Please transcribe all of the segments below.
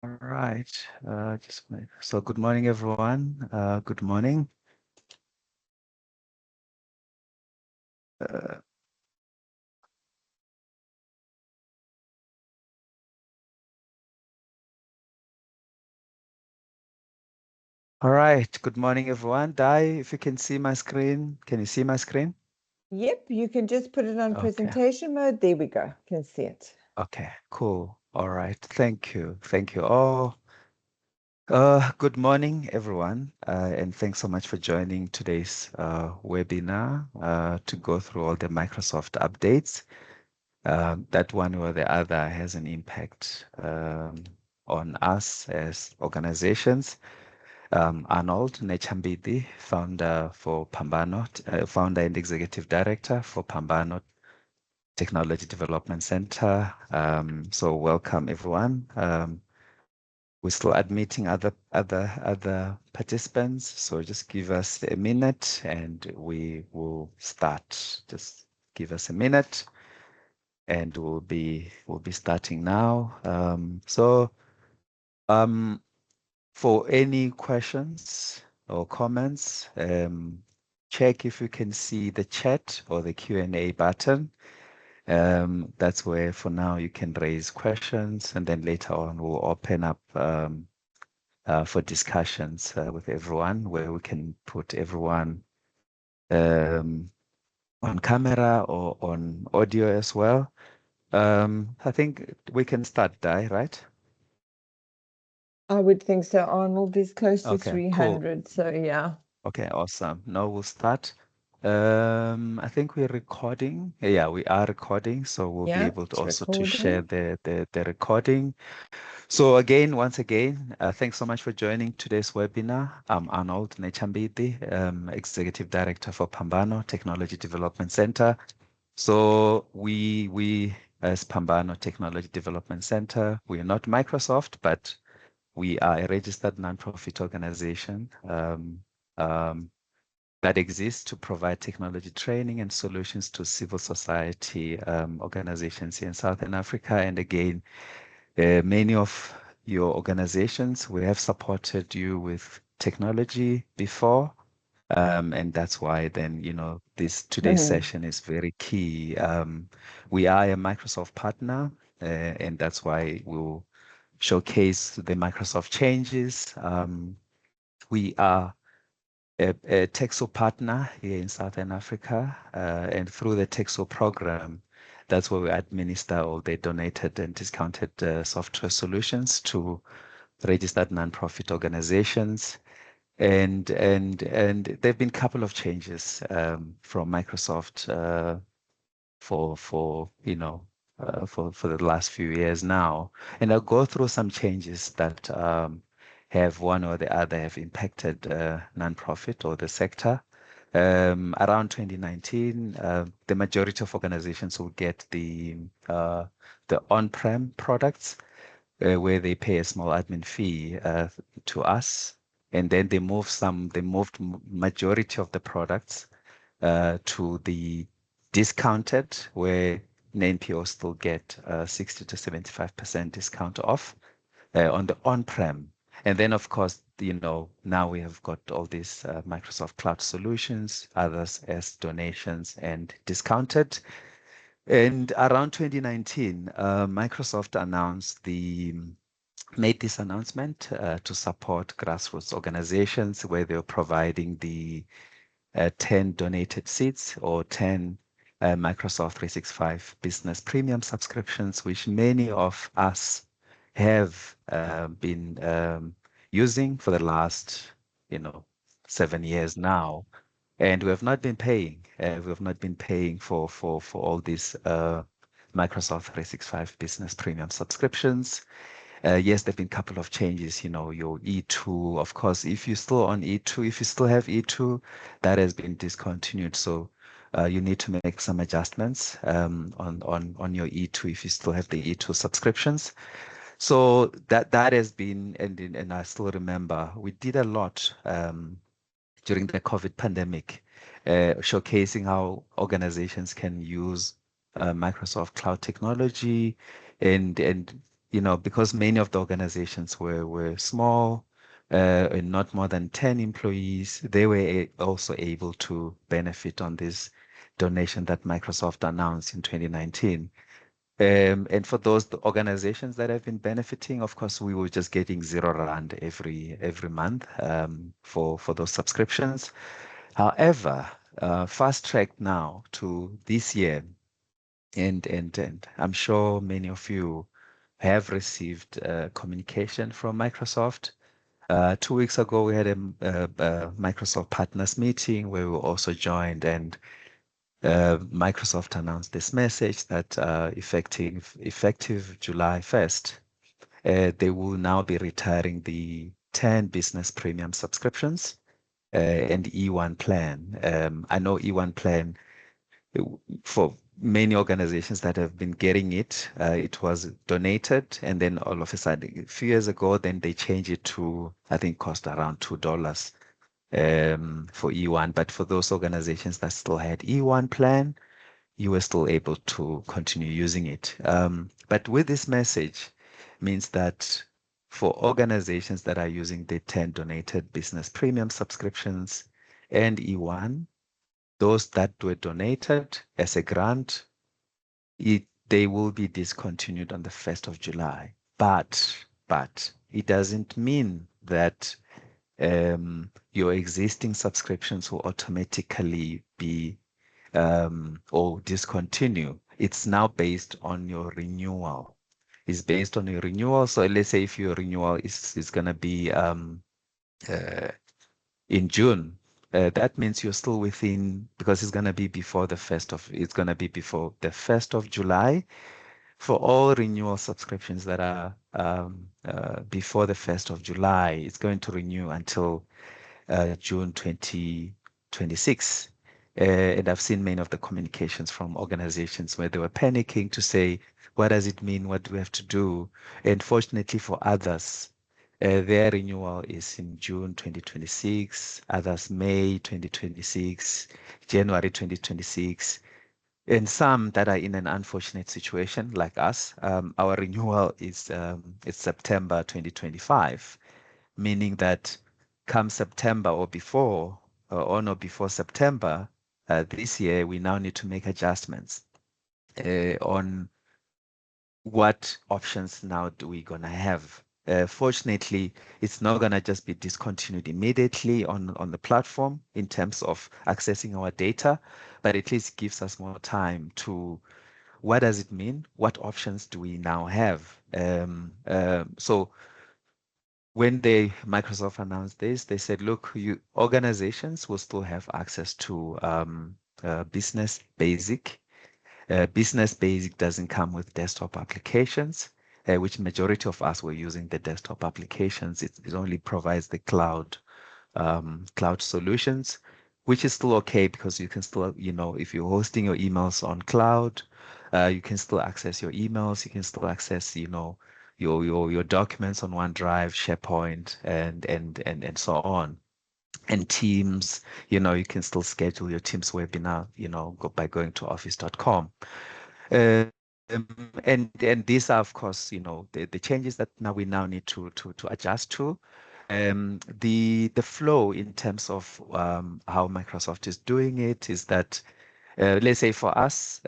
All right. So good morning, everyone. Good morning. Uh, all right. Good morning, everyone. Dai, if you can see my screen, can you see my screen? Yep, you can just put it on Okay. presentation mode. There we go. Can see it. Okay. Cool. All right. Thank you. Thank you. Good morning, everyone, and thanks so much for joining today's webinar to go through all the Microsoft updates. That one or the other has an impact on us as organizations. Arnold Nechambidi, founder and executive director for Phambano Technology Development Center. So welcome, everyone. We're still admitting other participants, so just give us a minute and we will start. Just give us a minute and we'll be starting now. For any questions or comments, check if you can see the chat or the Q&A button. That's where for now you can raise questions, and then later on we'll open up for discussions with everyone, where we can put everyone on camera or on audio as well. I think we can start, Dai, right? I would think so. Arnold is close to Okay, cool. 300, so yeah. Okay, awesome. Now we'll start. I think we're recording. Yeah, we are recording, so we'll be Yeah, able to it's also to share recording. the recording. So again, once again, thanks so much for joining today's webinar. I'm Arnold Nechambidi, Executive Director for Phambano Technology Development Center. So we as Phambano Technology Development Center, we are not Microsoft, but we are a registered nonprofit organization that exists to provide technology training and solutions to civil society organizations here in Southern Africa. And again, many of your organizations, we have supported you with technology before. And that's why then, this today's session is very key. We are a Microsoft partner, and that's why we'll showcase the Microsoft changes. We are a Texo partner here in Southern Africa, and through the Texo program, that's where we administer all the donated and discounted software solutions to registered nonprofit organizations. And there've been a couple of changes from Microsoft for the last few years now, and I'll go through some changes that have one or the other have impacted nonprofit or the sector. Around 2019, the majority of organizations will get the on-prem products where they pay a small admin fee to us, and then they moved majority of the products to the discounted, where an NPO still get 60 to 75% discount off on the on-prem. And then, of course, now we have got all these Microsoft Cloud solutions, others as donations and discounted. And around 2019, Microsoft made this announcement to support grassroots organizations, where they're providing the 10 donated seats or 10 Microsoft 365 Business Premium subscriptions, which many of us have been using for the last, 7 years now. And we have not been paying. We have not been paying for all these Microsoft 365 Business Premium subscriptions. Yes, there've been a couple of changes, your E2, of course, if you're still on E2, if you still have E2, that has been discontinued. So you need to make some adjustments on your E2 if you still have the E2 subscriptions. So that has been, and I still remember, we did a lot during the COVID pandemic, showcasing how organizations can use Microsoft Cloud technology and because many of the organizations were small, and not more than 10 employees, they were also able to benefit on this donation that Microsoft announced in 2019. And for those organizations that have been benefiting, of course, we were just getting 0 rand every month, for those subscriptions. However, fast track now to this year, and I'm sure many of you have received communication from Microsoft. 2 weeks ago, we had a Microsoft Partners meeting where we were also joined, and Microsoft announced this message that effective July 1st, they will now be retiring the 10 business premium subscriptions and E1 plan. I know E1 plan, for many organizations that have been getting it, it was donated, and then all of a sudden, a few years ago, then they changed it to, I think, cost around $2 for E1. But for those organizations that still had E1 plan, you were still able to continue using it. But with this message, means that for organizations that are using the 10 donated business premium subscriptions and E1, those that were donated as a grant, they will be discontinued on the 1st of July. But it doesn't mean that your existing subscriptions will automatically be or discontinue. It's now based on your renewal. It's based on your renewal. So let's say if your renewal is going to be uh, in June, that means you're still within, because it's going to be before the 1st of July for all renewal subscriptions that are before the 1st of July. It's going to renew until June 2026. And I've seen many of the communications from organizations where they were panicking to say, what does it mean? What do we have to do? And fortunately for others, their renewal is in June 2026, others May 2026, January 2026. And some that are in an unfortunate situation like us, our renewal is it's September 2025, meaning that come September or before, or no, before September this year, we now need to make adjustments on what options now do we gonna have. Fortunately, it's not gonna just be discontinued immediately on the platform in terms of accessing our data, but at least gives us more time to what does it mean? What options do we now have? So when Microsoft announced this, they said, look, organizations will still have access to Business Basic. Business Basic doesn't come with desktop applications, which majority of us were using the desktop applications. It only provides the cloud solutions, which is still okay because you can still, if you're hosting your emails on cloud, you can still access your emails. You can still access, your documents on OneDrive, SharePoint, and so on. And Teams, you can still schedule your Teams webinar, by going to office.com. Um, and these are, of course, the changes that we now need to adjust to. The flow in terms of how Microsoft is doing it is that, let's say for us,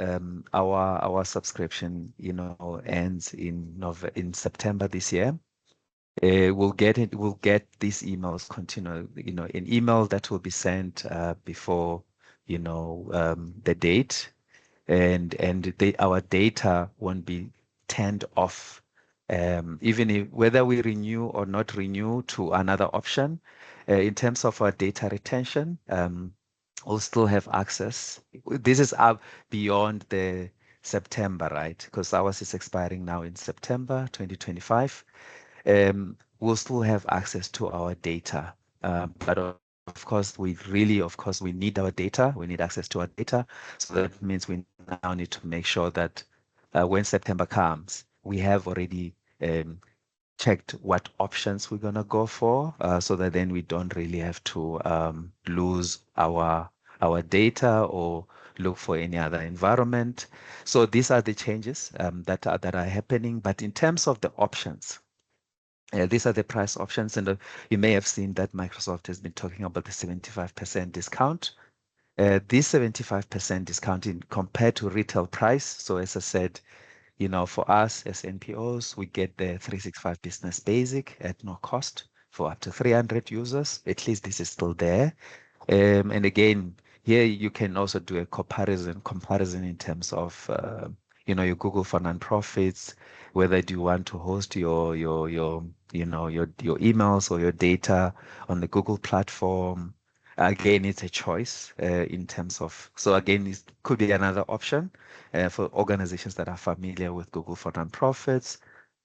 our subscription, ends in September this year. We'll get these emails continue, an email that will be sent before, the date, and our data won't be turned off. Even if whether we renew or not renew to another option, in terms of our data retention, we'll still have access. This is up beyond the September, right? Because ours is expiring now in September 2025. We'll still have access to our data. But of course, we need our data. We need access to our data. So that means we now need to make sure that when September comes, we have already checked what options we're going to go for, so that then we don't really have to lose our data or look for any other environment. So these are the changes that are happening. But in terms of the options, these are the price options, and you may have seen that Microsoft has been talking about the 75% discount. This 75% discount in compared to retail price. So as I said, for us as NPOs, we get the 365 Business Basic at no cost for up to 300 users. At least this is still there. And again, here you can also do a comparison in terms of your Google for nonprofits, whether do you want to host your emails or your data on the Google platform. Again, it's a choice in terms of, so again, it could be another option for organizations that are familiar with Google for nonprofits,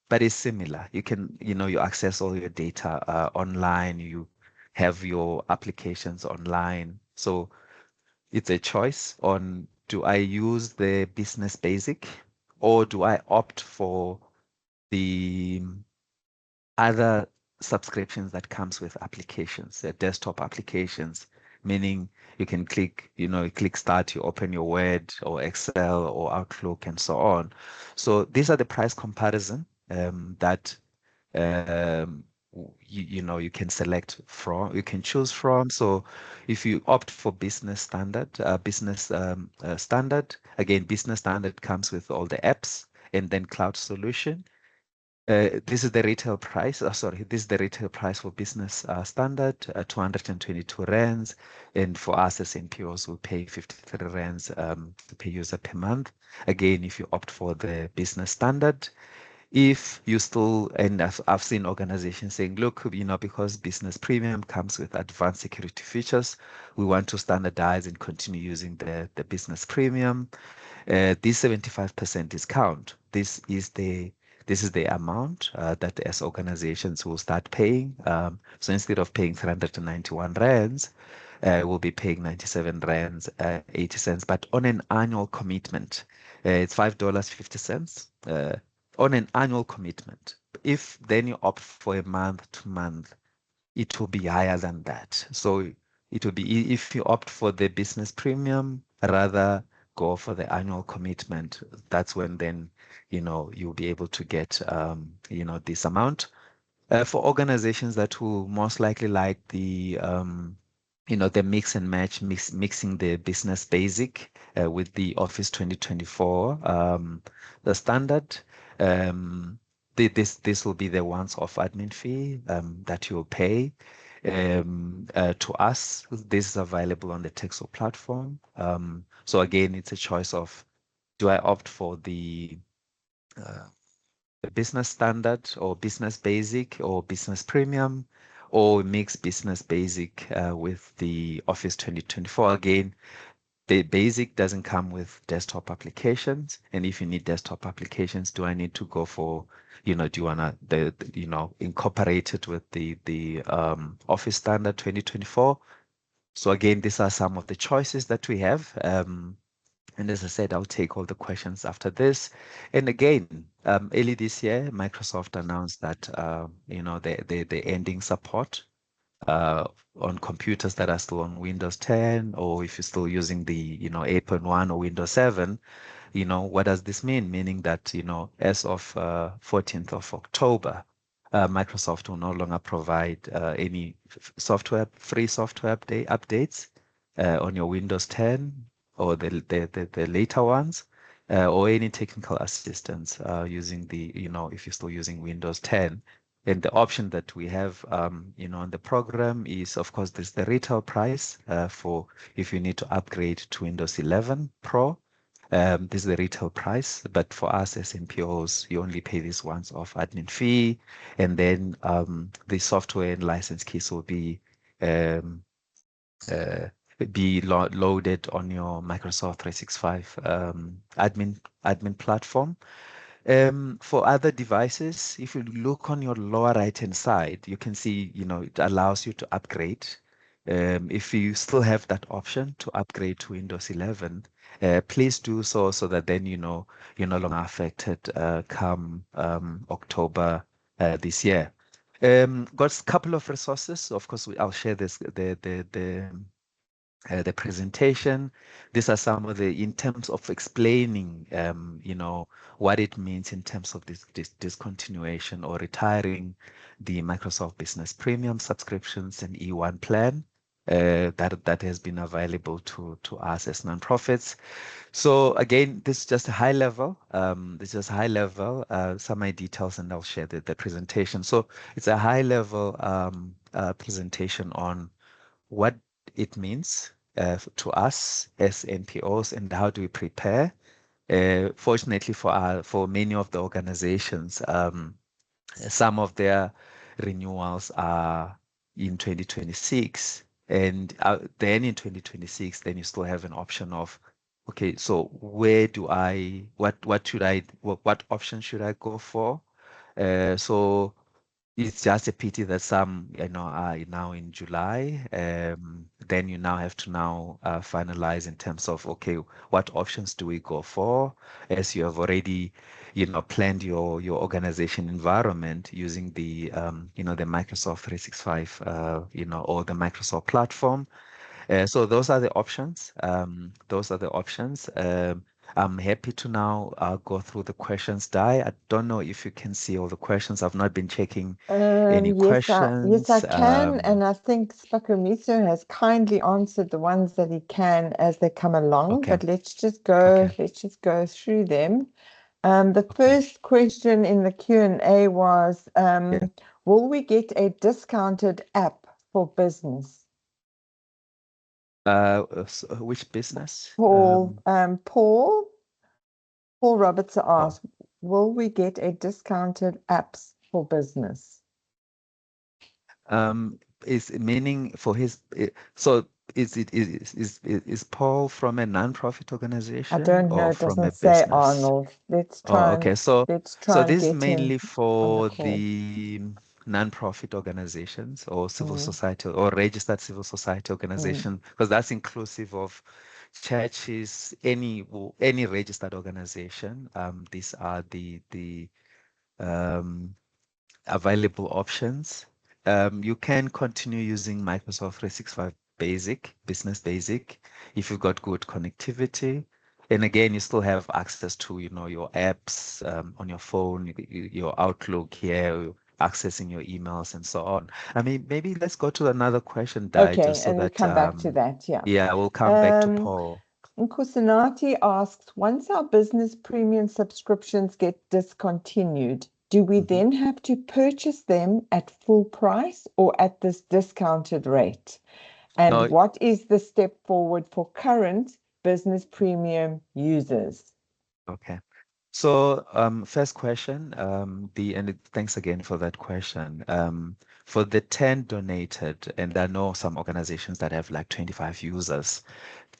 but it's similar. You access all your data online, you have your applications online. So it's a choice on, do I use the business basic or do I opt for the other subscriptions that comes with applications, desktop applications, meaning you can click start, you open your Word or Excel or Outlook and so on. So these are the price comparison that you can select from, you can choose from. So if you opt for business standard, again, business standard comes with all the apps and then cloud solution. This is the retail price. Sorry, this is the retail price for business standard, 222 rands. And for us as NPOs, we pay 53 rands per user per month. Again, if you opt for the business standard, if you still, and I've seen organizations saying, look, because business premium comes with advanced security features, we want to standardize and continue using the business premium. This 75% discount, this is the amount that as organizations will start paying. So instead of paying 391 rands, we'll be paying 97 rands 80 cents, but on an annual commitment, it's $5.50 on an annual commitment. If then you opt for a month to month, it will be higher than that. So it will be, if you opt for the business premium, rather go for the annual commitment. That's when then, you'll be able to get, this amount. For organizations that will most likely like the mix and match, mixing the business basic with the Office 2024, the standard. This will be the once-off admin fee that you'll pay. To us, this is available on the Texo platform. So again, it's a choice of, do I opt for uh, the business standard or business basic or business premium, or mix business basic with the Office 2024. Again, the basic doesn't come with desktop applications. And if you need desktop applications, do I need to go for, do you wanna incorporate it with the Office standard 2024? So again, these are some of the choices that we have. And as I said, I'll take all the questions after this. And again, early this year, Microsoft announced that they're ending support on computers that are still on Windows 10, or if you're still using the 8.1 or Windows 7. What does this mean? Meaning that as of 14th of October, Microsoft will no longer provide any free software updates on your Windows 10 or the later ones, or any technical assistance using if you're still using Windows 10. And the option that we have, on the program is, of course, there's the retail price for if you need to upgrade to Windows 11 Pro. This is the retail price, but for us as NPOs, you only pay this once off admin fee, and then the software and license keys will um, uh, be loaded on your Microsoft 365 admin platform. For other devices, if you look on your lower right-hand side, you can see, it allows you to upgrade. If you still have that option to upgrade to Windows 11, please do so that then you're no longer affected come October this year. Got a couple of resources. Of course, I'll share this the presentation. These are some of the, in terms of explaining, what it means in terms of this discontinuation or retiring the Microsoft Business Premium subscriptions and E1 plan. That has been available to us as nonprofits. So again, this is just a high level. This is just high level. Some of my details, and I'll share the presentation. So it's a high level presentation on what it means to us as NPOs and how do we prepare. Fortunately for many of the organizations, some of their renewals are in 2026, and then in 2026, then you still have an option of, okay, so where do I, what should I, what option should I go for? So it's just a pity that some, are now in July. Then you now have to now finalize in terms of, okay, what options do we go for? As you have already, planned your organization environment using the Microsoft 365, or the Microsoft platform. So those are the options. Those are the options. I'm happy to now go through the questions, Di. I don't know if you can see all the questions. I've not been checking any Yes, I questions. can, and I think Spakamitso has kindly answered the ones that he can as they come along. Okay, But let's just okay, go through them. The okay. first question in the Q&A was, Yeah. will we get a discounted app for business? Which business? Paul Roberts Oh, asked, will we get a discounted apps for business? is meaning for his. So is Paul from a non-profit I organization don't know, or it from a doesn't say business? Arnold. Oh, okay. Let's So try and this is get mainly him on the for call. the non-profit organizations or civil Mm, society or registered civil society mm. organization, because that's inclusive of churches, any registered organization. These are the um, available options. You can continue using Microsoft 365 Basic, Business Basic, if you've got good connectivity. And again, you still have access to, your apps on your phone, your Outlook here, accessing your emails and so on. I mean, maybe let's go to another question, Di, Okay, just so and we that, come back to that, yeah. yeah, we'll come back to Um, Paul. Nkusanati asks, once our business premium subscriptions get discontinued, do we Mhm. then have to purchase them at full price or at this discounted rate? And No, what is the step forward for current business premium users? okay. So, first question, thanks again for that question. For the 10 donated, and I know some organizations that have like 25 users,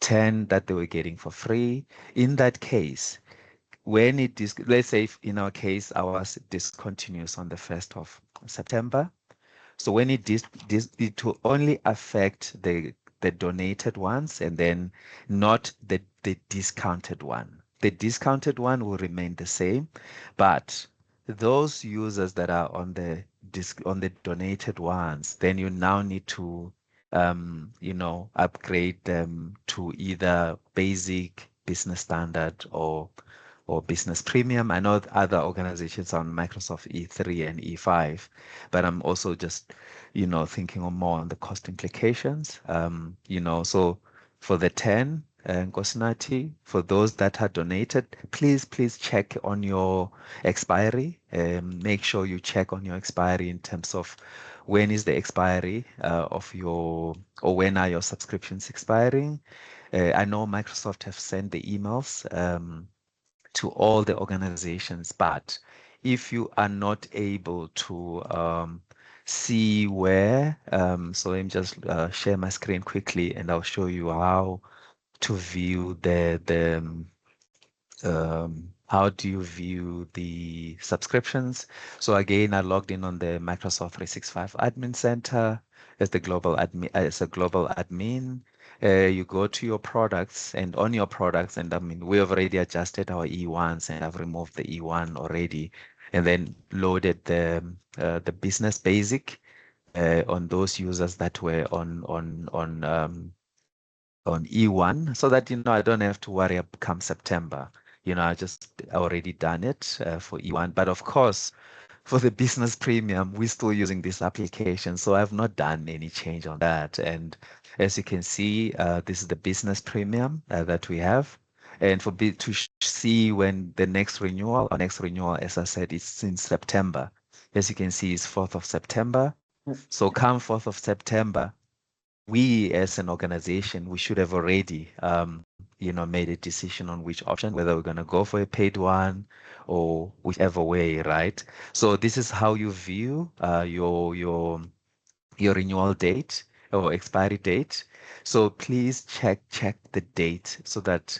10 that they were getting for free. In that case, when let's say if in our case, ours discontinues on the 1st of September, so when it will only affect the donated ones and then not the discounted one. The discounted one will remain the same, but those users that are on the donated ones, then you now need to upgrade them to either basic, business standard, or business premium. I know other organizations are on Microsoft E3 and E5, but I'm also just, thinking more on the cost implications. So for the 10, Nkosinati, for those that are donated, please check on your expiry. Make sure you check on your expiry in terms of when is the expiry or when are your subscriptions expiring. I know Microsoft have sent the emails. To all the organizations. But if you are not able to see where, so let me just share my screen quickly and I'll show you how to view how do you view the subscriptions? So again, I logged in on the Microsoft 365 Admin Center as a global admin. You go to your products and on your products, and I mean, we have already adjusted our E1s and I've removed the E1 already, and then loaded the business basic on those users that were on on E1 so that, I don't have to worry come September. I just already done it for E1. But of course, for the business premium, we're still using this application. So I've not done any change on that. And as you can see, this is the business premium that we have. And for to see when the next renewal, as I said, is in September. As you can see, it's 4th of September. So come 4th of September, we as an organization, we should have already, made a decision on which option, whether we're going to go for a paid one or whichever way, right? So this is how you view your renewal date or expiry date. So please check the date so that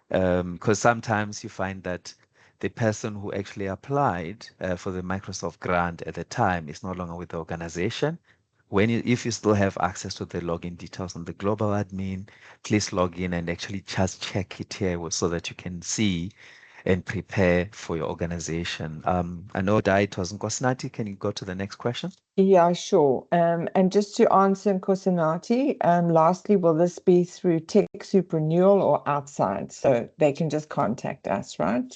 because sometimes you find that the person who actually applied for the Microsoft grant at the time is no longer with the organization. If you still have access to the login details on the global admin, please log in and actually just check it here so that you can see and prepare for your organization. I know it was Nkosinathi. Can you go to the next question? Yeah, sure. And just to answer Nkosinathi, lastly, will this be through TechSoup renewal or outside? So they can just contact us, right?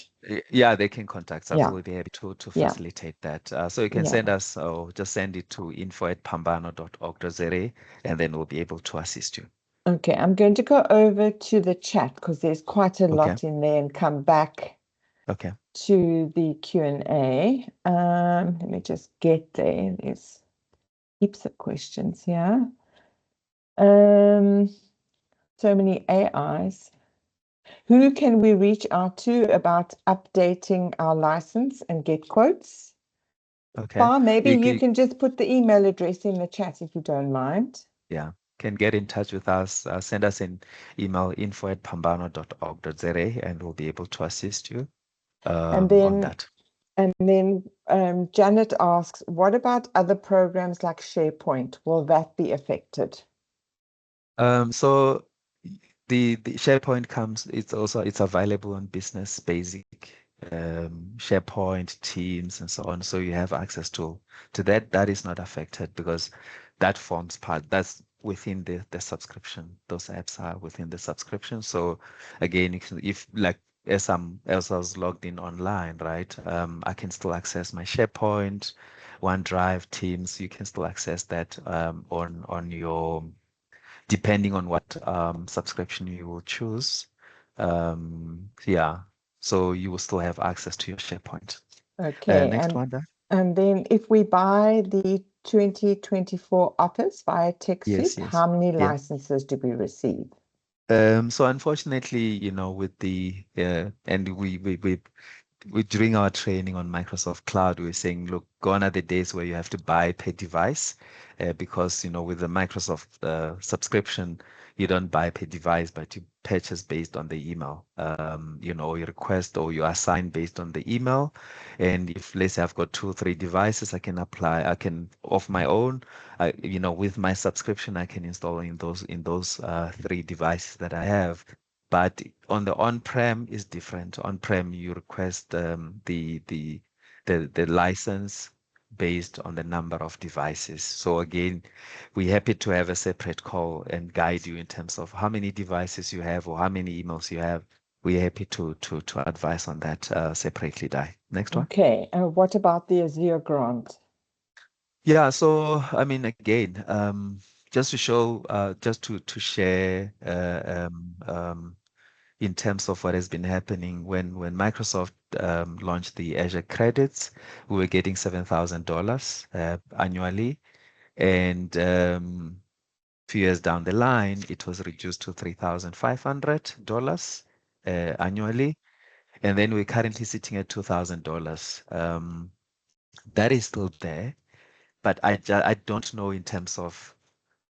Yeah, they can contact us. Yeah. We'll be happy to Yeah. facilitate that. So you can Yeah. send us or just send it to info@phambano.org.za and then we'll be able to assist you. Okay, I'm going to go over to the chat because there's quite a Okay. lot in there and come back Okay. to the Q&A. Let me just get there. There's heaps of questions here. So many AIs. Who can we reach out to about updating our license and get quotes? Okay. Maybe you can just put the email address in the chat if you don't mind. Yeah, can get in touch with us. Send us an email info@phambano.org.za and we'll be able to assist you And on then that. Janet asks, what about other programs like SharePoint? Will that be affected? So the SharePoint it's available on Business Basic, SharePoint, Teams, and so on. So you have access to that. That is not affected because that forms part. That's within the subscription. Those apps are within the subscription. So again, if like as I was logged in online, right? I can still access my SharePoint, OneDrive, Teams. You can still access that on your depending on what subscription you will choose. Yeah, so you will still have access to your SharePoint. Okay, Next one, Dan. and then if we buy the 2024 Office via TechSoup, Yes. how many Yeah. licenses do we receive? So unfortunately, with the and we during our training on Microsoft Cloud, we were saying, look, gone are the days where you have to buy per device, because with the Microsoft subscription, you don't buy per device, but you purchase based on the email. You request or you assign based on the email. And if let's say I've got 2 or 3 devices, I can off my own. With my subscription, I can install in those 3 devices that I have. But on the on-prem is different. On-prem, you request the license based on the number of devices. So again, we're happy to have a separate call and guide you in terms of how many devices you have or how many emails you have. We're happy to advise on that separately, Dai. Next one. Okay, what about the Azure grant? Yeah, so I mean, again, just to show, just to share, in terms of what has been happening when Microsoft launched the Azure credits, we were getting $7,000 annually, and few years down the line, it was reduced to $3,500 annually, and then we're currently sitting at $2,000. That is still there, but I don't know in terms of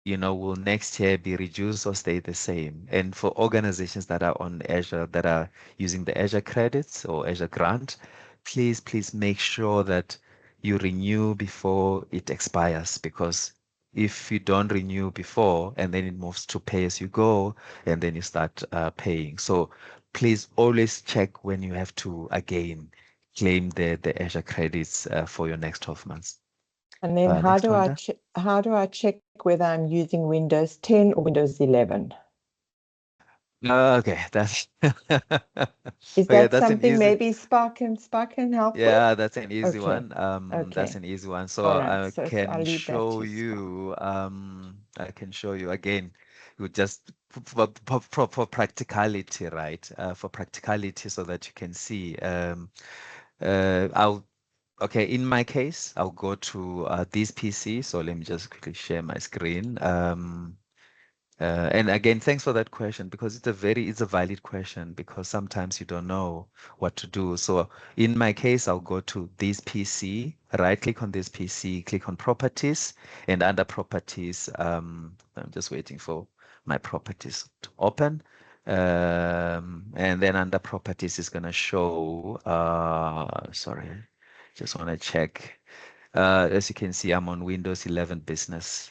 will next year be reduced or stay the same? And for organizations that are on Azure, that are using the Azure credits or Azure grant, please make sure that you renew before it expires, because if you don't renew before and then it moves to pay as you go, and then you start paying. So please always check when you have to again claim the Azure credits for your next 12 months. And then how do I check whether I'm using Windows 10 or Windows 11? Okay, that's Is okay. that That's an something easy. maybe Spark can help with? Yeah, that's an easy Okay. one. That's Okay. an easy one. So All right. I So I'll can leave that show to Spark. you. I can show you again. You just for practicality, right? For practicality, so that you can see. I'll Okay. In my case, I'll go to this PC. So let me just quickly share my screen. And again, thanks for that question because it's a valid question because sometimes you don't know what to do. So in my case, I'll go to this PC, right click on this PC, click on properties, and under properties, I'm just waiting for my properties to open. And then under properties is gonna show, sorry, just want to check. As you can see, I'm on Windows 11 Business.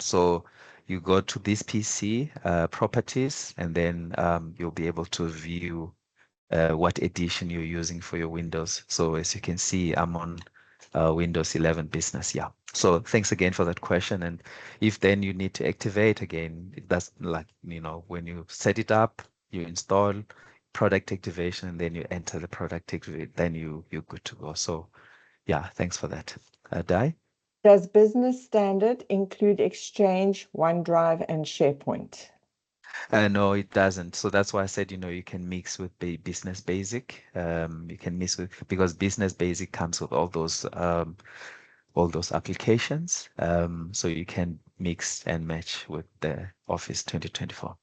So you go to this PC, properties, and then you'll be able to view what edition you're using for your Windows. So as you can see, I'm on Windows 11 Business. Yeah. So thanks again for that question. And if then you need to activate again, that's like, when you set it up, you install product activation, and then you enter the product activate, then you're good to go. So yeah, thanks for that. Dai? Does Business Standard include Exchange, OneDrive, and SharePoint? No, it doesn't. So that's why I said, you can mix with Business Basic. You can mix with because Business Basic comes with all those applications. So you can mix and match with the Office 2024.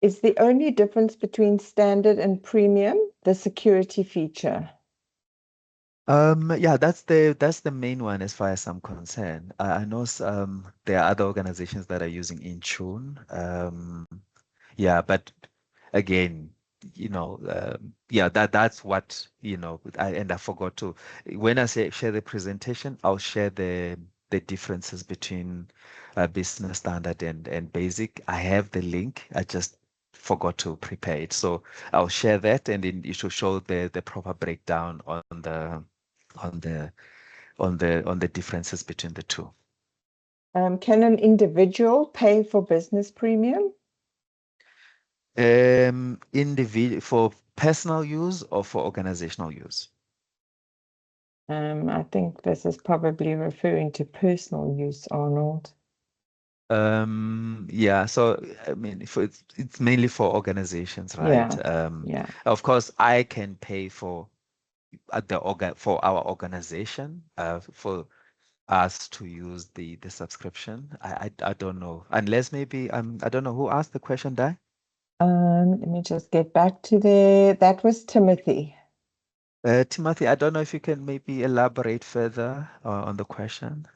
Is the only difference between Standard and Premium the security feature? Yeah, that's the main one as far as I'm concerned. I know there are other organizations that are using Intune. Yeah, but again, yeah, that's what, I forgot to, when I say share the presentation, I'll share the differences between business standard and basic. I have the link. I just forgot to prepare it. So I'll share that and then it should show the proper breakdown on the on the differences between the two. Can an individual pay for Business Premium? Individual for personal use or for organizational use? I think this is probably referring to personal use, Arnold. Yeah, so I mean, it's mainly for organizations, right? Yeah, yeah. Of course, I can pay for for our organization, for us to use the subscription. I don't know, unless maybe I don't know who asked the question, Dai? Let me just get back to there. That was Timothy. Timothy, I don't know if you can maybe elaborate further on the question.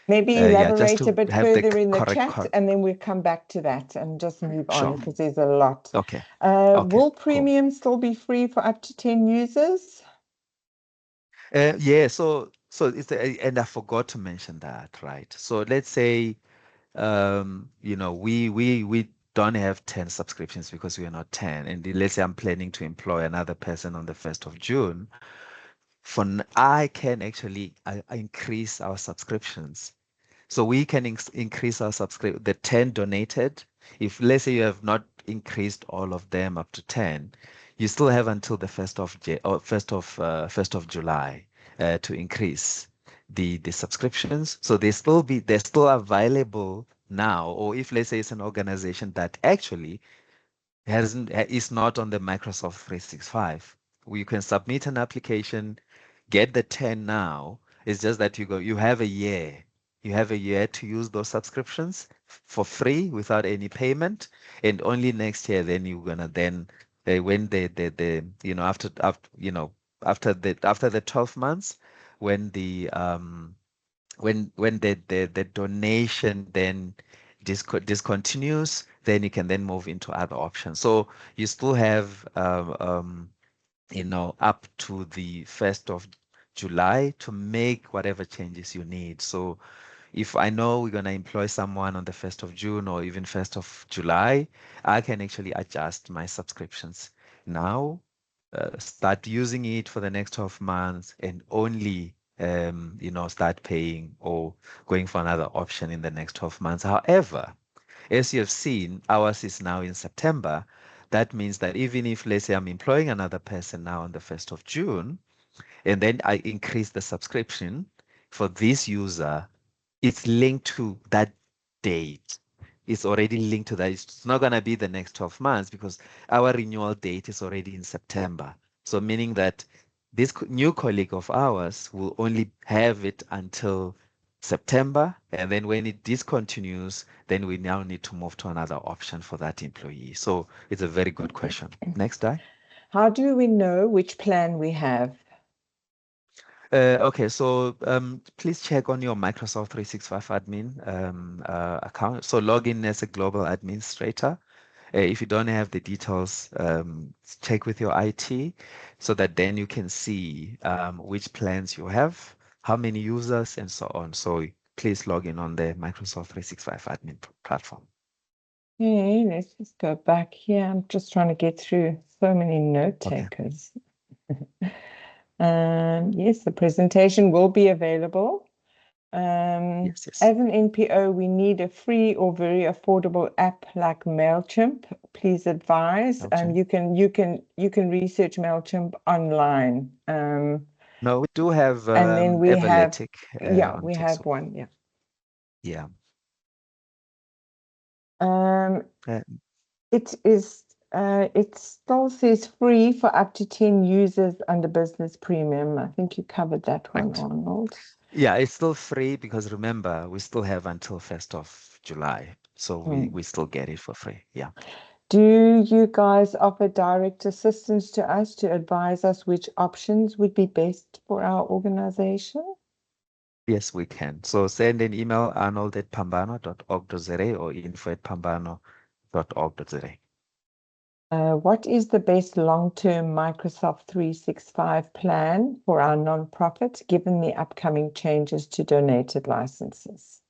Maybe Yeah, just elaborate a to bit have the further in the correct, chat, and then we'll come back to that and just move on sure. because there's a lot. Okay. Okay, Will cool. Premium still be free for up to 10 users? Yeah, so and I forgot to mention that, right? So let's say we don't have 10 subscriptions because we are not 10. And let's say I'm planning to employ another person on the 1st of June. I can actually increase our subscriptions. So we can increase our subscription, the 10 donated. If let's say you have not increased all of them up to 10, you still have until the 1st of or 1st of July to increase the subscriptions. So they're still available now. Or if let's say it's an organization that actually is not on the Microsoft 365. You can submit an application, get the 10 now. It's just that you have a year. You have a year to use those subscriptions for free without any payment. And only next year, then you're gonna then when the after the 12 months, when the donation then discontinues, then you can then move into other options. So you still have up to the 1st of July to make whatever changes you need. So if I know we're going to employ someone on the 1st of June or even 1st of July, I can actually adjust my subscriptions now, start using it for the next 12 months and only start paying or going for another option in the next 12 months. However, as you have seen, ours is now in September. That means that even if, let's say, I'm employing another person now on the 1st of June, and then I increase the subscription for this user, it's linked to that date. It's already linked to that. It's not going to be the next 12 months because our renewal date is already in September. So meaning that this new colleague of ours will only have it until September. And then when it discontinues, then we now need to move to another option for that employee. So it's a very good question. Next, Di. How do we know which plan we have? Okay, so please check on your Microsoft 365 admin account. So log in as a global administrator. If you don't have the details, check with your IT so that then you can see which plans you have, how many users, and so on. So please log in on the Microsoft 365 admin platform. Okay, let's just go back here. I'm just trying to get through so many note Okay. takers. Yes, the presentation will be available. Yes, yes. As an NPO, we need a free or very affordable app like MailChimp. Please advise. MailChimp. You can research MailChimp online. No, we do have And then we have, Everletic yeah, on we have TechSoup. one, yeah. Yeah. Um, Uh, it still says free for up to 10 users under Business Premium. I think you covered that one, right. Arnold. Yeah, it's still free because remember, we still have until 1st of July. So we still get it for free. Yeah. Do you guys offer direct assistance to us to advise us which options would be best for our organization? Yes, we can. So send an email, arnold@phambano.org.za or info@phambano.org.za. What is the best long-term Microsoft 365 plan for our nonprofit, given the upcoming changes to donated licenses?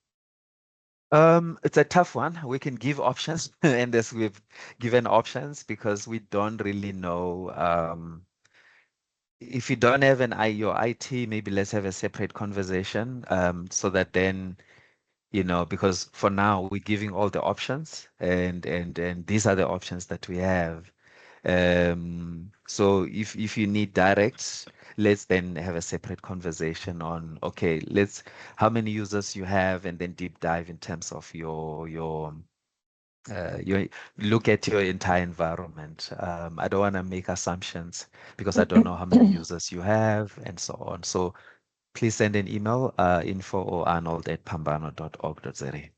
It's a tough one. We can give options, and as we've given options because we don't really know. If you don't have your IT, maybe let's have a separate conversation, so that then because for now we're giving all the options, and these are the options that we have. So if you need directs, let's then have a separate conversation on, okay, how many users you have, and then deep dive in terms of your look at your entire environment. I don't want to make assumptions because I don't know how many users you have and so on. So please send an email, info or arnold@phambano.org.za.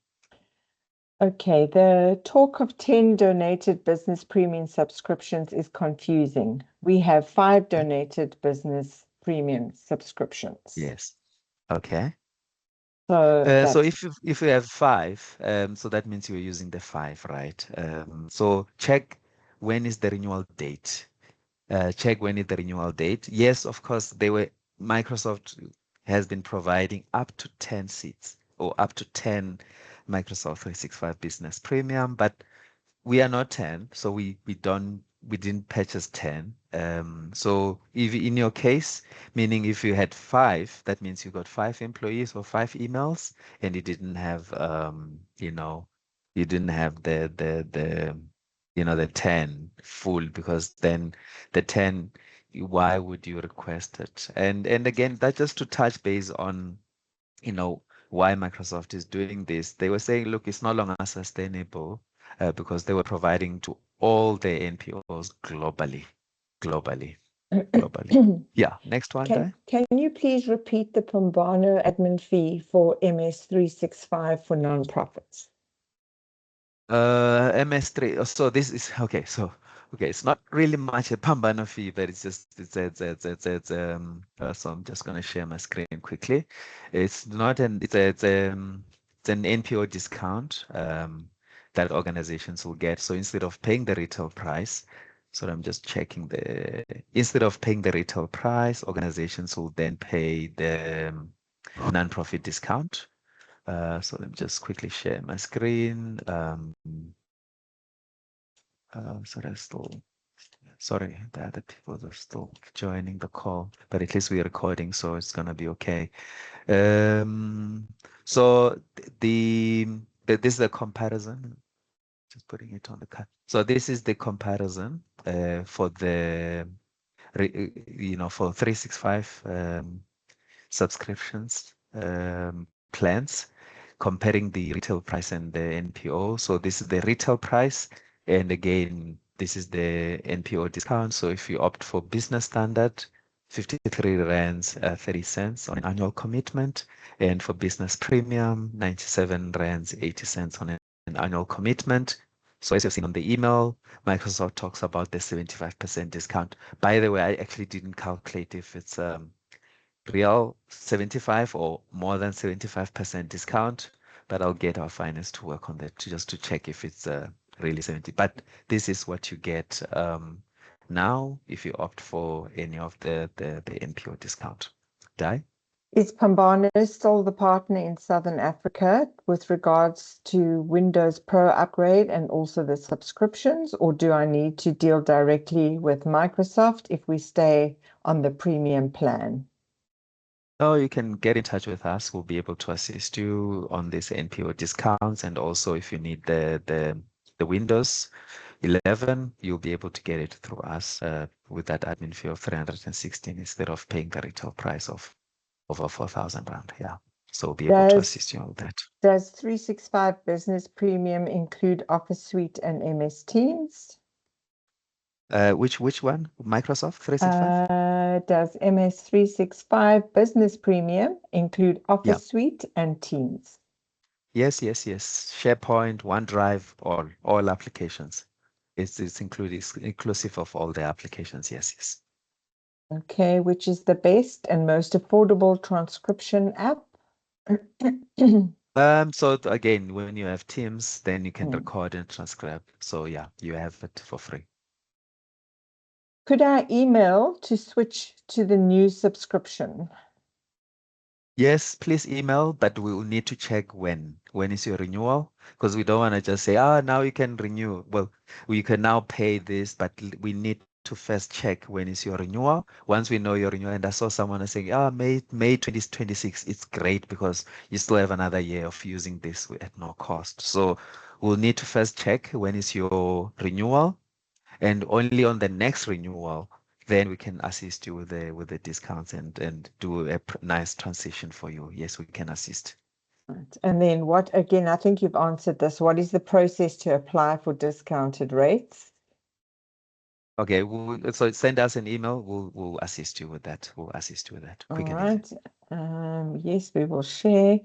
Okay, the talk of 10 donated business premium subscriptions is confusing. We have 5 donated business premium subscriptions. Yes. Okay. So So that's if you have 5, so that means you're using the 5, right? So check when is the renewal date. Check when is the renewal date. Yes, of course, Microsoft has been providing up to 10 seats or up to 10 Microsoft 365 Business Premium, but we are not 10, so we didn't purchase 10. So if in your case, meaning if you had 5, that means you got 5 employees or 5 emails, and you didn't have the 10 full, because then the 10, why would you request it? And again, that's just to touch base on why Microsoft is doing this. They were saying, look, it's no longer sustainable, because they were providing to all their NPOs globally, globally, globally. Yeah, next one, Di. Can you please repeat the Phambano admin fee for MS365 for nonprofits? MS3. So this is okay. So okay, it's not really much a Phambano fee, but it's just so I'm just gonna share my screen quickly. It's not an it's an NPO discount that organizations will get. So instead of paying the retail price, so I'm just checking instead of paying the retail price, organizations will then pay the non-profit discount. So let me just quickly share my screen. Sorry, the other people are still joining the call, but at least we're recording, so it's gonna be okay. So this is a comparison. just putting it on the card. So this is the comparison for the, for 365 subscriptions plans, comparing the retail price and the NPO. So this is the retail price, and again, this is the NPO discount. So if you opt for business standard, 53 rands 30 cents on an annual commitment, and for business premium, 97 rands 80 cents on an annual commitment. So as you've seen on the email, Microsoft talks about the 75% discount. By the way, I actually didn't calculate if it's real 75 or more than 75% discount, but I'll get our finance to work on that just to check if it's really 70. But this is what you get now if you opt for any of the NPO discount. Dai? Is Phambano still the partner in Southern Africa with regards to Windows Pro upgrade and also the subscriptions, or do I need to deal directly with Microsoft if we stay on the premium plan? No, you can get in touch with us. We'll be able to assist you on this NPO discounts, and also if you need the Windows 11, you'll be able to get it through us with that admin fee of 316 instead of paying the retail price of over 4,000 rand. Yeah, so we'll be able to assist you with that. Does 365 Business Premium include Office Suite and MS Teams? Which one? Microsoft 365? Does MS 365 Business Premium include Office Yeah. Suite and Teams? Yes. SharePoint, OneDrive, all applications. It's inclusive of all the applications. Yes. Okay, which is the best and most affordable transcription app? So again, when you have Teams, then you can record and transcribe. So yeah, you have it for free. Could I email to switch to the new subscription? Yes, please email, but we will need to check when. When is your renewal? Because we don't want to just say, now you can renew. Well, you can now pay this, but we need to first check when is your renewal. Once we know your renewal, and I saw someone saying, May 2026, it's great because you still have another year of using this at no cost. So we'll need to first check when is your renewal, and only on the next renewal then we can assist you with the discounts and do a nice transition for you. Yes, we can assist. Right. And then what, again, I think you've answered this. What is the process to apply for discounted rates? Okay, so send us an email. We'll assist you with that. We'll assist you with that. All right. Yes, we will share.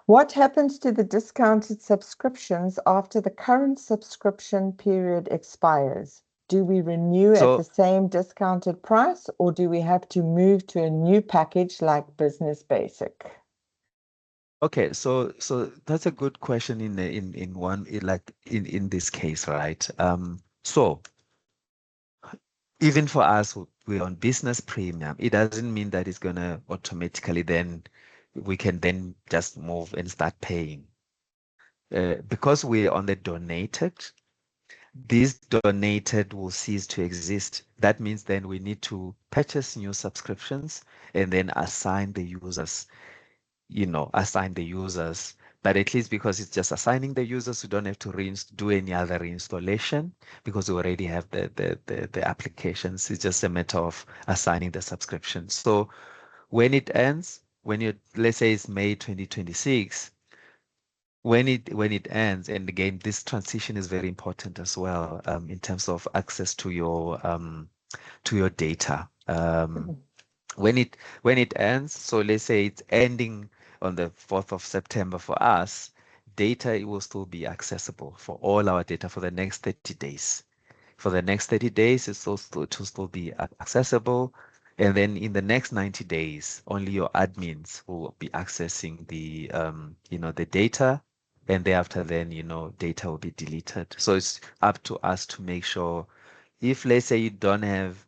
What happens to the discounted subscriptions after the current subscription period expires? Do we renew at the same discounted price, or do we have to move to a new package like Business Basic? Okay, so that's a good question in this case, right? So even for us, we're on business premium. It doesn't mean that it's gonna automatically then we can then just move and start paying. Because we're on the donated, this donated will cease to exist. That means then we need to purchase new subscriptions and then assign the users, But at least because it's just assigning the users, we don't have to do any other reinstallation because we already have the applications. It's just a matter of assigning the subscription. So when it ends, let's say it's May 2026, when it ends, and again, this transition is very important as well in terms of access to your data. When it ends, so let's say it's ending on the 4th of September for us, data will still be accessible for all our data for the next 30 days. For the next 30 days, it will still be accessible. And then in the next 90 days, only your admins will be accessing the data. And thereafter, then, data will be deleted. So it's up to us to make sure if, let's say, you don't have,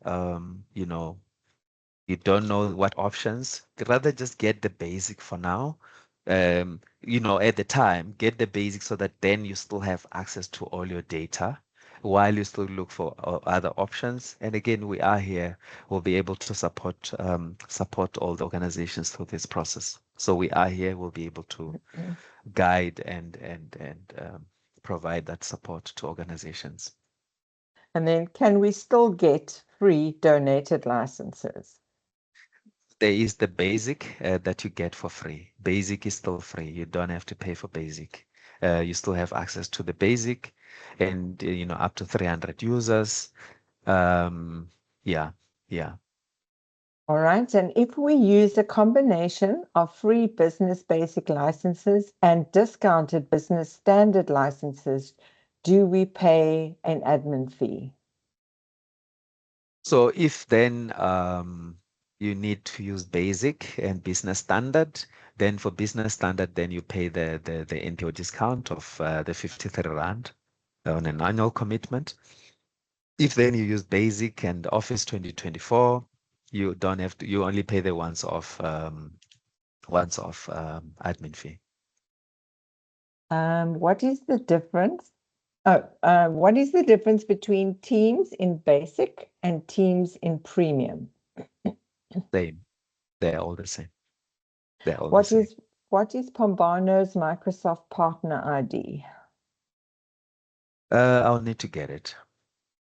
you don't know what options, rather just get the basic for now. At the time, get the basic so that then you still have access to all your data while you still look for other options. And again, we are here. We'll be able to support all the organizations through this process. So we are here. We'll be able to guide and provide that support to organizations. And then can we still get free donated licenses? There is the basic that you get for free. Basic is still free. You don't have to pay for basic. You still have access to the basic and, up to 300 users. Um, yeah, yeah. All right. And if we use a combination of free business basic licenses and discounted business standard licenses, do we pay an admin fee? So if then you need to use basic and business standard, then for business standard, then you pay the NPO discount of the 53 Rand on an annual commitment. If then you use basic and Office 2024, you don't have to, you only pay the once off admin fee. What is the difference? What is the difference between teams in basic and teams in premium? Same. They're all the same. They're all the What same. is Phambano's Microsoft Partner ID? I'll need to get it.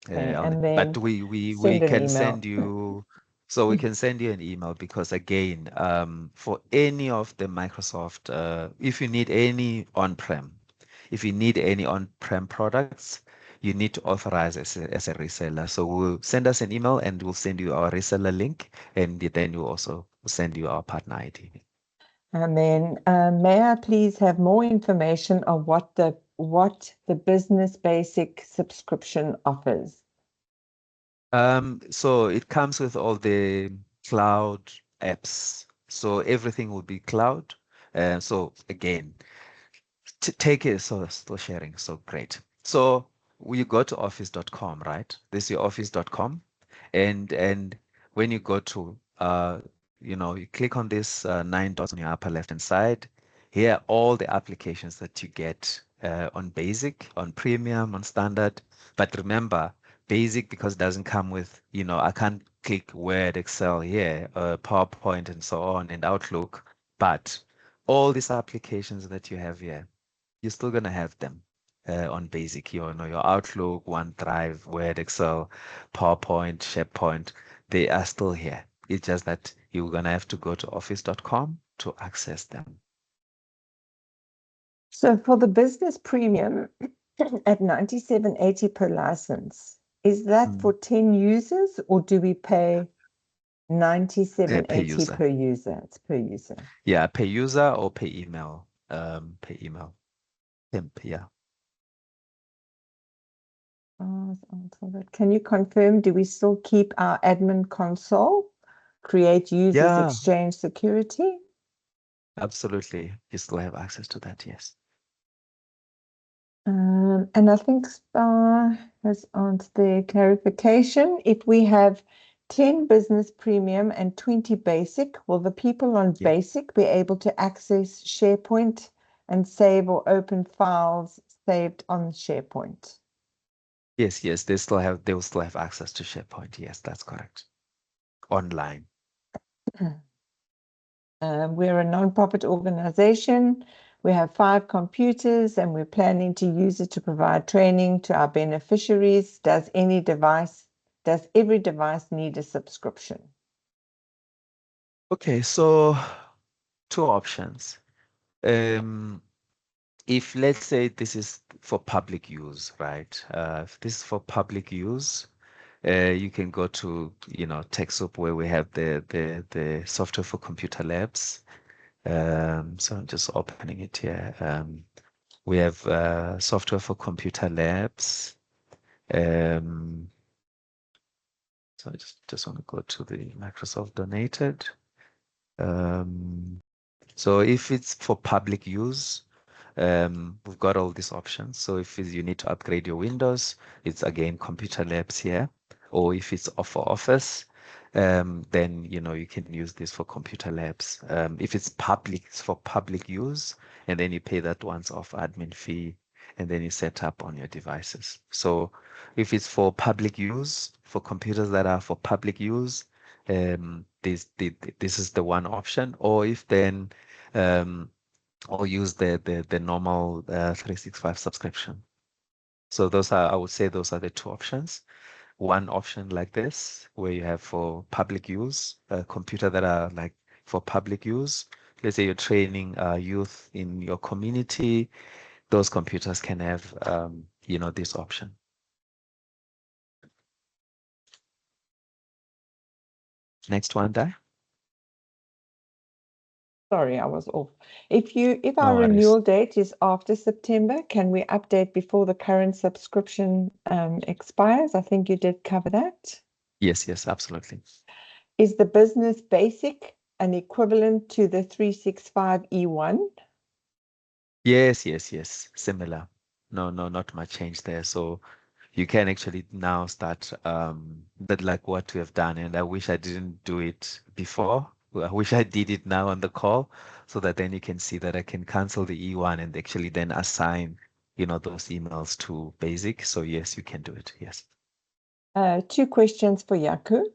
Okay, On it. and But then we send an can send email. you, so we can send you an email because again, for any of the Microsoft, if you need any on-prem, if you need any on-prem products, you need to authorize as a reseller. So we'll send us an email and we'll send you our reseller link, and then we'll also send you our partner ID. And then may I please have more information on what the business basic subscription offers? So it comes with all the cloud apps. So everything will be cloud. So again, take it. So still sharing. So great. So you go to office.com, right? This is your office.com. And when you go to you click on this 9 dots on your upper left hand side. Here are all the applications that you get on basic, on premium, on standard. But remember, basic because it doesn't come with, I can't click Word, Excel here, PowerPoint and so on, and Outlook. But all these applications that you have here, you're still gonna have them on basic. Your Outlook, OneDrive, Word, Excel, PowerPoint, SharePoint, they are still here. It's just that you're gonna have to go to office.com to access them. So for the business premium at 97.80 per license, is that for 10 users or do we pay Per 97.80 user. per user? It's per user. Yeah, per user or per email. Per email. Yeah. Can you confirm, do we still keep our admin console, create users, Yeah, exchange security? absolutely. You still have access to that, yes. And I think Spa has answered the clarification. If we have 10 business premium and 20 basic, will the people on Yeah. basic be able to access SharePoint and save or open files saved on SharePoint? Yes, they will still have access to SharePoint. Yes, that's correct. Online. We're a nonprofit organization. We have 5 computers and we're planning to use it to provide training to our beneficiaries. Does every device need a subscription? Okay, so two options. If let's say this is for public use, right? If this is for public use, you can go to, TechSoup where we have the software for computer labs. So I'm just opening it here. We have software for computer labs. Um, so I just want to go to the Microsoft donated. So if it's for public use, we've got all these options. So if you need to upgrade your Windows, it's again Computer Labs here. Or if it's for Office, then you can use this for Computer Labs. If it's public, it's for public use, and then you pay that once off admin fee, and then you set up on your devices. So if it's for public use, for computers that are for public use, this is the one option. Or if then or use the normal 365 subscription. So those are, I would say those are the two options. One option like this, where you have for public use, a computer that are like for public use. Let's say you're training youth in your community, those computers can have, this option. Next one, Di. Sorry, I was off. If our No worries. renewal date is after September, can we update before the current subscription expires? I think you did cover that. Yes, yes, absolutely. Is the business basic an equivalent to the 365 E1? Yes, yes, yes. Similar. No, no, not much change there. So you can actually now start that like what we have done. And I wish I didn't do it before. Well, I wish I did it now on the call so that then you can see that I can cancel the E1 and actually then assign, those emails to basic. So yes, you can do it. Yes. Two questions for Yaku.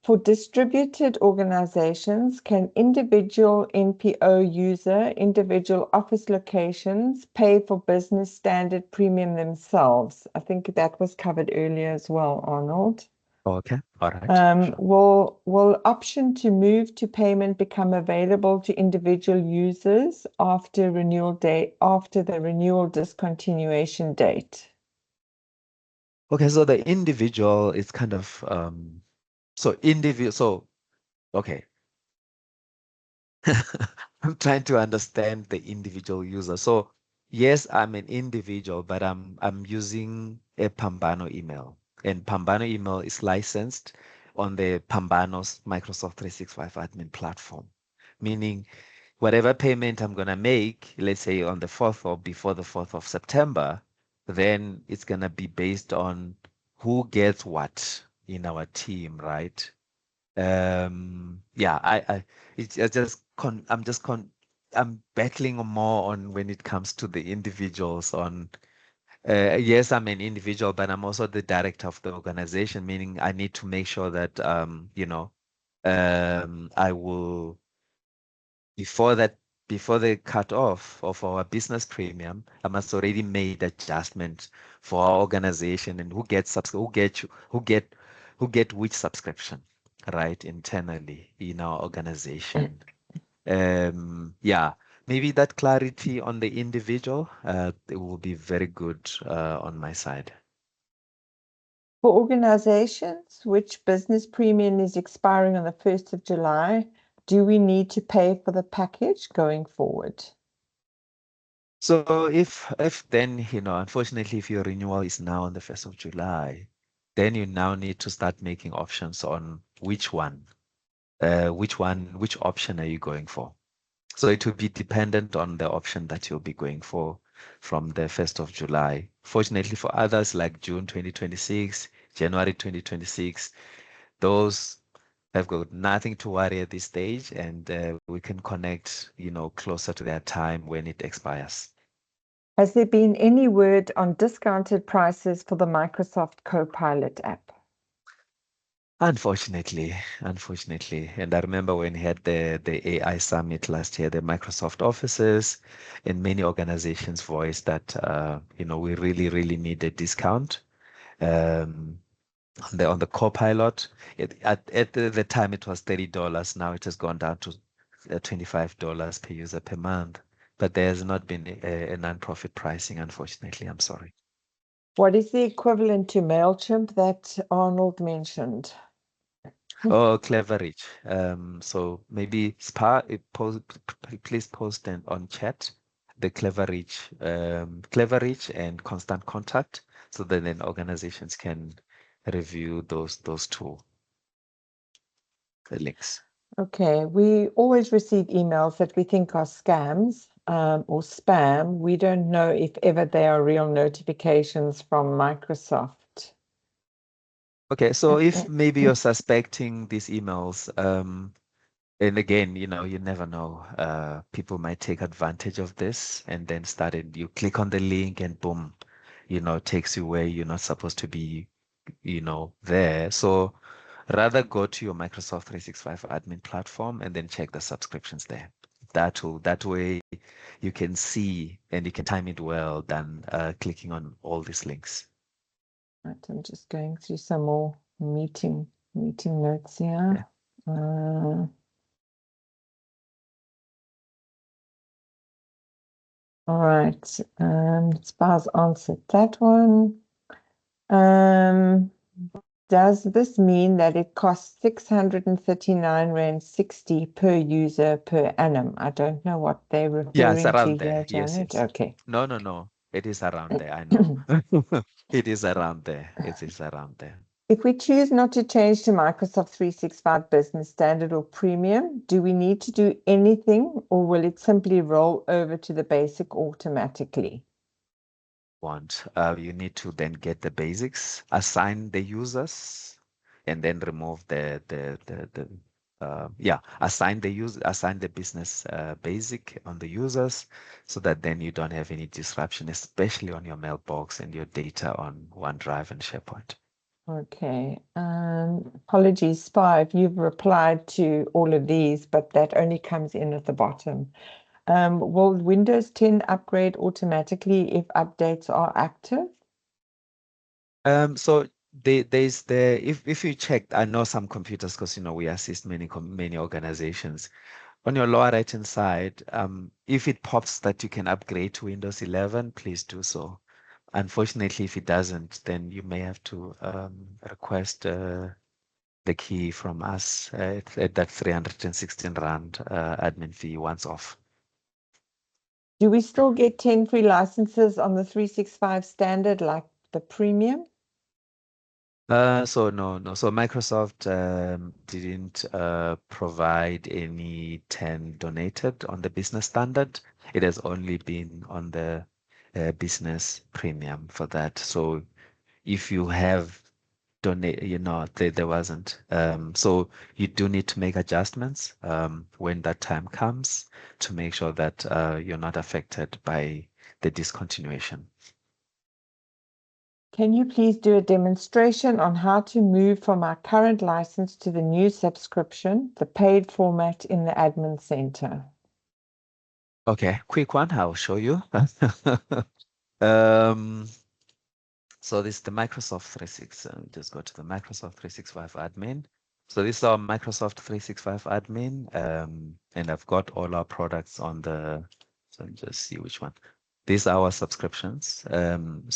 For distributed organizations, can individual NPO user, individual office locations pay for business standard premium themselves? I think that was covered earlier as well, Arnold. Okay. All right. Sure. Will option to move to payment become available to individual users after renewal date, after the renewal discontinuation date? Okay. So the individual is kind of okay. I'm trying to understand the individual user. So yes, I'm an individual, but I'm using a Pambano email. And Pambano email is licensed on the Pambano's Microsoft 365 admin platform. Meaning whatever payment I'm gonna make, let's say on the 4th or before the 4th of September, then it's gonna be based on who gets what in our team, right? Yeah, it's just I'm battling more on when it comes to the individuals on yes, I'm an individual, but I'm also the director of the organization, meaning I need to make sure that I will before that before the cut off of our business premium, I must already made adjustment for our organization and who get which subscription, right, internally in our organization. Yeah, maybe that clarity on the individual, it will be very good on my side. For organizations which business premium is expiring on the 1st of July, do we need to pay for the package going forward? So if then, unfortunately, if your renewal is now on the 1st of July, then you now need to start making options on which option are you going for? So it will be dependent on the option that you'll be going for from the 1st of July. Fortunately for others like June 2026, January 2026, those have got nothing to worry at this stage, and we can connect, closer to their time when it expires. Has there been any word on discounted prices for the Microsoft Copilot app? Unfortunately. And I remember when he had the AI summit last year, the Microsoft offices and many organizations voiced that, we really, really need a discount. Um, on the Copilot, at the time it was $30. Now it has gone down to $25 per user per month. But there has not been a non-profit pricing, unfortunately. I'm sorry. What is the equivalent to MailChimp that Arnold mentioned? Oh, clever rich. So maybe please post on chat the clever rich and constant contact, so that then organizations can review those two links. Okay, we always receive emails that we think are scams or spam. We don't know if ever they are real notifications from Microsoft. Okay, so if maybe you're suspecting these emails, and again, you never know. People might take advantage of this and then you click on the link and boom, takes you where you're not supposed to be, there. So rather go to your Microsoft 365 admin platform and then check the subscriptions there. that tool. That way you can see and you can time it well than clicking on all these links. Right, I'm just going through some more meeting notes here. Yeah. All right, Spar's answered that one. Does this mean that it costs 639 Rand 60 per user per annum? I don't know what they're Yeah, it's referring to around here, there. Yes, Janet. yes. Okay. No. It is around there. I know. It is around there. It is around there. If we choose not to change to Microsoft 365 Business Standard or Premium, do we need to do anything, or will it simply roll over to the basic automatically? You need to then get the basics, assign the users, and then remove assign the business basic on the users, so that then you don't have any disruption, especially on your mailbox and your data on OneDrive and SharePoint. Okay. Apologies, Spy, if you've replied to all of these, but that only comes in at the bottom. Will Windows 10 upgrade automatically if updates are active? So if you check, I know some computers, because we assist many organizations. On your lower right hand side, if it pops that you can upgrade to Windows 11, please do so. Unfortunately, if it doesn't, then you may have to request the key from us at that 316 Rand admin fee once off. Do we still get 10 free licenses on the 365 standard like the premium? So no. So Microsoft didn't provide any 10 donated on the business standard. It has only been on the business premium for that. So if you have donate, there wasn't. So you do need to make adjustments when that time comes, to make sure that you're not affected by the discontinuation. Can you please do a demonstration on how to move from our current license to the new subscription, the paid format in the admin center? Okay, quick one. I'll show you. Um, so this is the Microsoft 365. Just go to the Microsoft 365 admin. So this is our Microsoft 365 admin, and I've got all our products on the. So just see which one. These are our subscriptions. What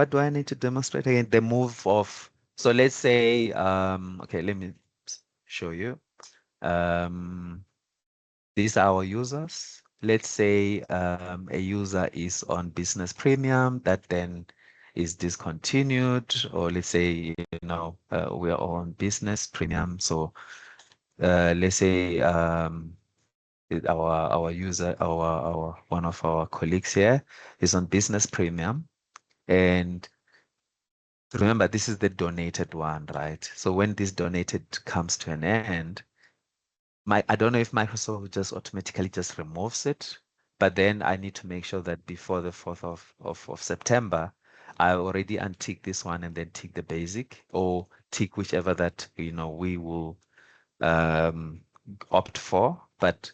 do I need to demonstrate again? The move of. So let's say, okay, let me show you. These are our users. Let's say a user is on business premium that then is discontinued, or let's say we are on business premium. So let's say our user, our one of our colleagues here is on business premium, and remember this is the donated one, right? So when this donated comes to an end, I don't know if Microsoft just automatically just removes it, but then I need to make sure that before the 4th of September, I already untick this one and then tick the basic, or tick whichever that we will um, opt for. But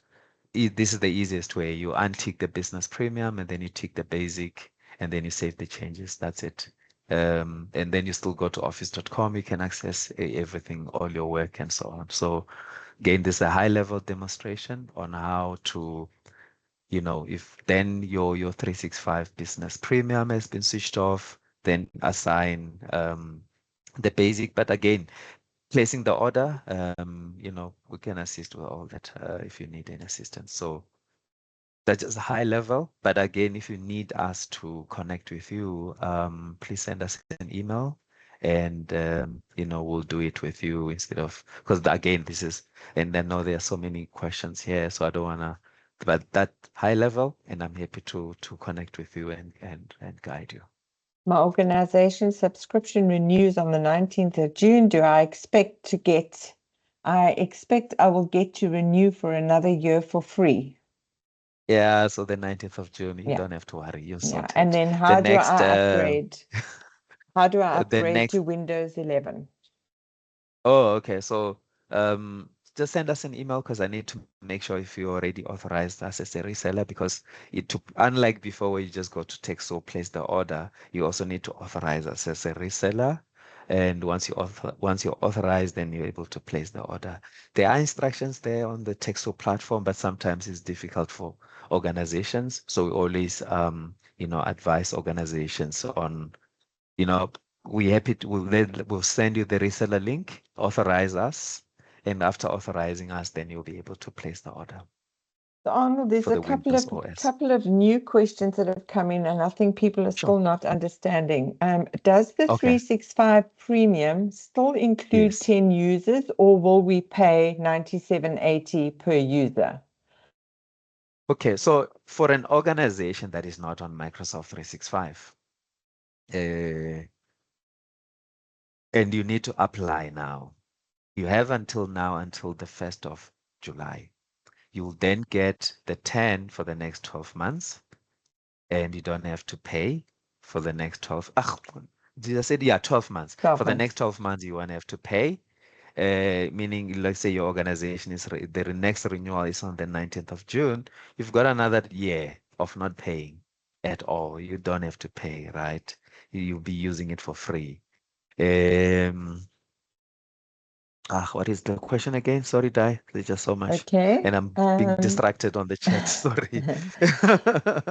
this is the easiest way. You untick the business premium and then you tick the basic and then you save the changes. That's it. And then you still go to office.com. You can access everything, all your work and so on. So again, this is a high level demonstration on how to, if then your 365 business premium has been switched off, then assign the basic. But again, placing the order, we can assist with all that if you need any assistance. So that's just a high level. But again, if you need us to connect with you, please send us an email, and we'll do it with you instead of, because again, this is, and I know there are so many questions here, so I don't wanna, but that high level, and I'm happy to connect with you and guide you. My organization subscription renews on the 19th of June. I expect I will get to renew for another year for free. Yeah, so the 19th of June, you Yeah. don't have to worry, you're Yeah. sorted. And then The how do next, I upgrade? How do I the upgrade next, to Windows 11? oh, okay. So, just send us an email because I need to make sure if you already authorized us as a reseller, because unlike before where you just go to Texo, place the order, you also need to authorize us as a reseller. And once you're authorized, then you're able to place the order. There are instructions there on the Texo platform, but sometimes it's difficult for organizations. So we always advise organizations on, we're happy to, we'll send you the reseller link, authorize us, and after authorizing us, then you'll be able to place the order So Arnold, there's for a the Windows OS. couple of new questions that have come in, and I think people are still not understanding. Does the Okay. 365 Premium still include Yes. 10 users, or will we pay $97.80 per user? Okay, so for an organization that is not on Microsoft 365, and you need to apply now, you have until the 1st of July. You'll then get the 10 for the next 12 months, and you don't have to pay for the next 12. Did I say, yeah, 12 months. 12 For the months. next 12 months, you won't have to pay. Meaning, let's say your organization the next renewal is on the 19th of June. You've got another year of not paying at all. You don't have to pay, right? You'll be using it for free. What is the question again? Sorry, Dai. There's just so much. Okay. And I'm being distracted on the chat. Sorry.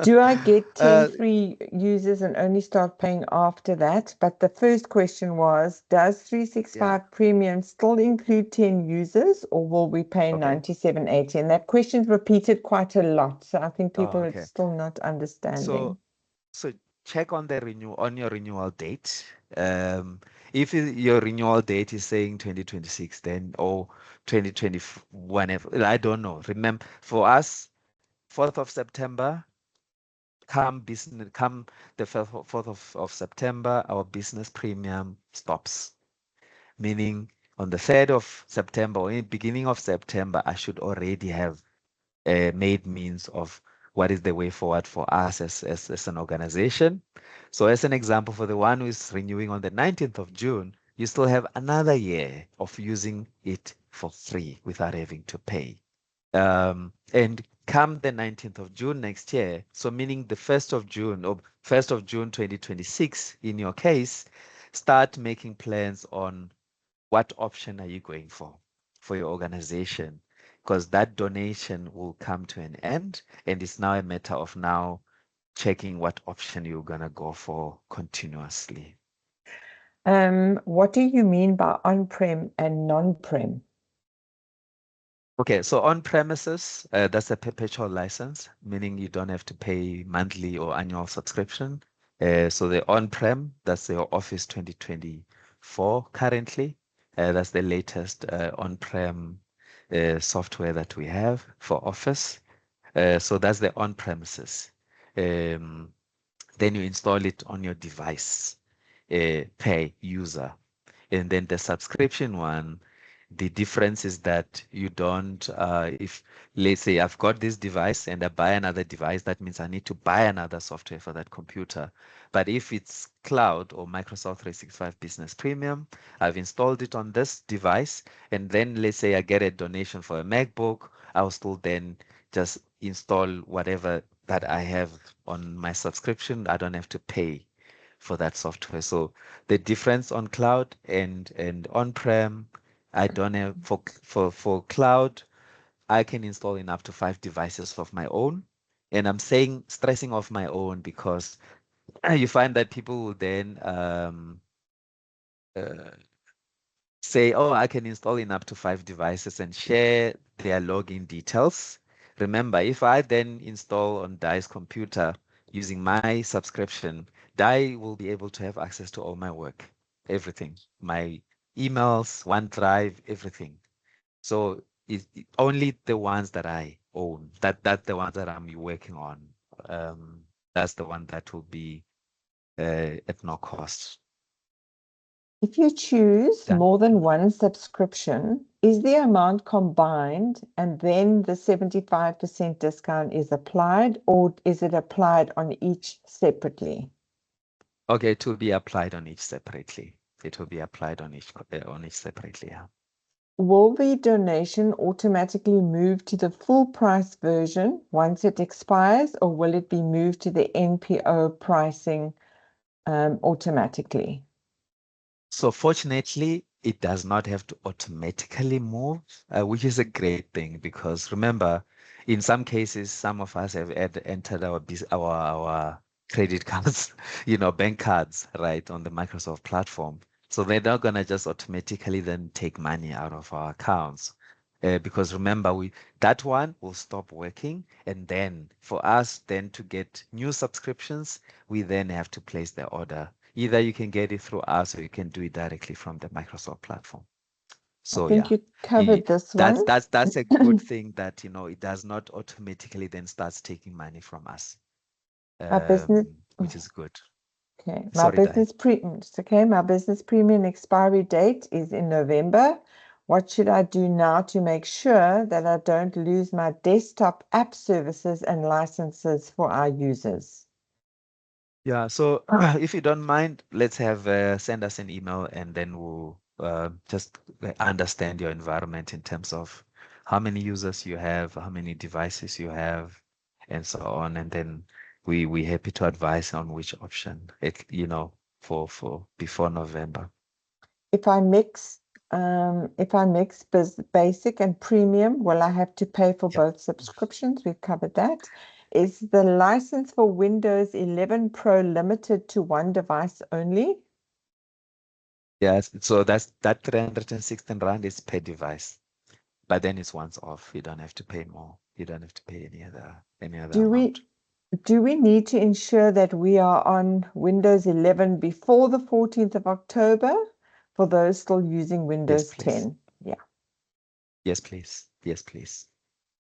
Do I get 10 Uh, free users and only start paying after that? But the first question was, does yeah. 365 Premium still include 10 users, or will we pay Okay. 97.80? And that question's repeated quite a lot. So I think people are Okay. still not understanding. So check on your renewal date. If your renewal date is saying 2026, then or 2020, whenever, I don't know. Remember, for us, 4th of September, come the 4th of September, our business premium stops. Meaning on the 3rd of September or in the beginning of September, I should already have made means of what is the way forward for us as an organization. So as an example, for the one who is renewing on the 19th of June, you still have another year of using it for free without having to pay. And come the 19th of June next year, so meaning the 1st of June or 1st of June 2026, in your case, start making plans on what option are you going for your organization, because that donation will come to an end, and it's now a matter of now checking what option you're going to go for continuously. What do you mean by on-prem and non-prem? Okay, so on premises, that's a perpetual license, meaning you don't have to pay monthly or annual subscription. So the on-prem, that's your Office 2024 currently. That's the latest on-prem software that we have for Office. So that's the on-premises. Then you install it on your device per user. And then the subscription one, the difference is that you don't, if let's say I've got this device and I buy another device, that means I need to buy another software for that computer. But if it's cloud or Microsoft 365 Business Premium, I've installed it on this device. And then let's say I get a donation for a MacBook, I'll still then just install whatever that I have on my subscription. I don't have to pay for that software. So the difference on cloud and on-prem, I don't have for cloud, I can install in up to 5 devices of my own. And I'm stressing off my own because you find that people will then uh, say, oh, I can install in up to 5 devices and share their login details. Remember, if I then install on Dai's computer using my subscription, Dai will be able to have access to all my work, everything, my emails, OneDrive, everything. So only the ones that I own, that's the ones that I'm working on. That's the one that will be at no cost. If you choose Done. more than one subscription, is the amount combined and then the 75% discount is applied, or is it applied on each separately? Okay, it will be applied on each separately. It will be applied on each separately. Yeah. will the donation automatically move to the full price version once it expires, or will it be moved to the NPO pricing automatically? So fortunately, it does not have to automatically move, which is a great thing because remember, in some cases, some of us have entered our credit cards, bank cards, right, on the Microsoft platform. So they're not gonna just automatically then take money out of our accounts. Because remember, that one will stop working, and then for us then to get new subscriptions, we then have to place the order. Either you can get it through us or you can do it directly from the Microsoft platform. I So think yeah, you y- covered this that's one. that's that's a good thing that it does not automatically then starts taking money from us, My business, which is good. okay, Sorry, Di. it's okay. My business premium expiry date is in November. What should I do now to make sure that I don't lose my desktop app services and licenses for our users? Yeah, so if you don't mind, let's have send us an email and then we'll just understand your environment in terms of how many users you have, how many devices you have, and so on. And then we happy to advise on which option for before November. If I mix, basic and premium, will I have to pay for Yep. both subscriptions? We've covered that. Is the license for Windows 11 Pro limited to one device only? Yes, so that 316 rand is per device, but then it's once off. You don't have to pay more. You don't have to pay any other Do we amount. do we need to ensure that we are on Windows 11 before the 14th of October for those still using Yes, Windows please. 10? Yeah. Yes, please. Yes, please.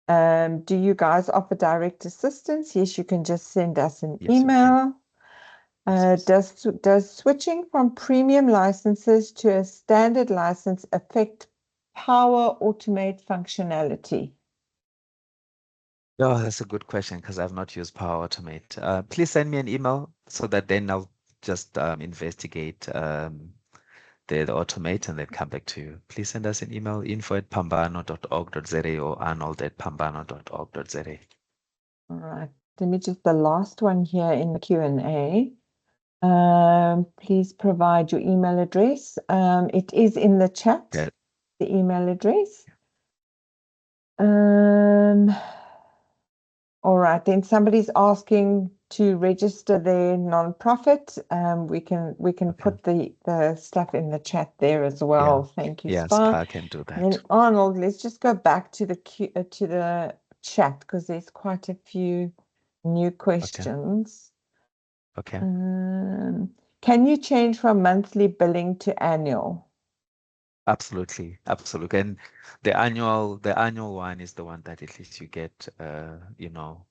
Do you guys offer direct assistance? Yes, you can just send us an Yes, we can. email. Yes, yes. Does switching from premium licenses to a standard license affect Power Automate functionality? Oh, that's a good question because I've not used Power Automate. Please send me an email so that then I'll just investigate the automate and then come back to you. Please send us an email, info@phambano.org.za or arnold@phambano.org.za. All right. Let me just the last one here in the Q&A. Please provide your email address. It is in the chat, Okay. the email address. Um, all right, then somebody's asking to register their nonprofit. We can Okay. put the stuff in the chat there as Yeah. well. Thank you, Yeah, Spa. Spa can do And then that. Arnold, let's just go back to the chat because there's quite a few new Okay. questions. Okay. Can you change from monthly billing to annual? Absolutely. Absolutely. And the annual one is the one that at least you get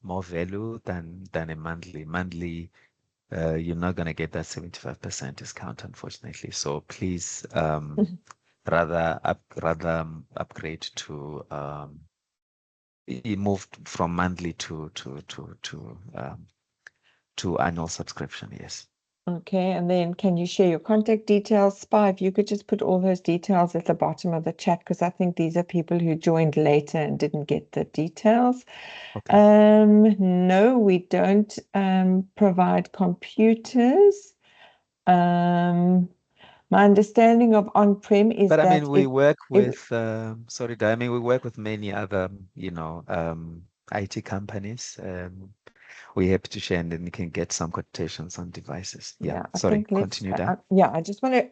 more value than a monthly. Monthly, you're not gonna get that 75% discount, unfortunately. So please rather upgrade to moved from monthly to annual subscription, yes. Okay, and then can you share your contact details? Spy, if you could just put all those details at the bottom of the chat, because I think these are people who joined later and didn't get the details. Okay. No, we don't provide computers. My understanding of on-prem is But I that mean, we work if with, sorry, Di, I mean, we work with many other, IT companies. We're happy to share and then you can get some quotations on devices. Yeah, yeah, I sorry, think let's, continue, Di. yeah,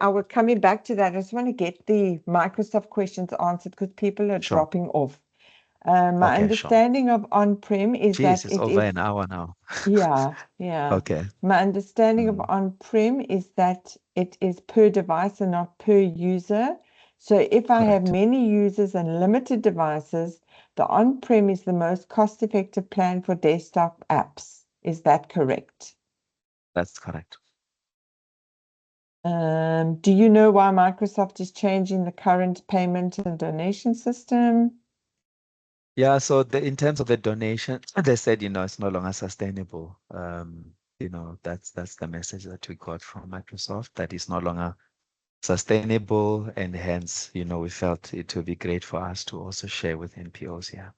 I was coming back to that. I just want to get the Microsoft questions answered because people are Sure. dropping off. My Okay, sure. understanding of on-prem is that Jeez, it's it over is, an hour now. yeah, yeah. Okay. My understanding of Mm, on-prem is that it is per device and not per user. So if I have correct. many users and limited devices, the on-prem is the most cost-effective plan for desktop apps. Is that correct? That's correct. Do you know why Microsoft is changing the current payment and donation system? Yeah, so in terms of the donation, they said, it's no longer sustainable. That's the message that we got from Microsoft, that is no longer sustainable, and hence, we felt it would be great for us to also share with NPOs here.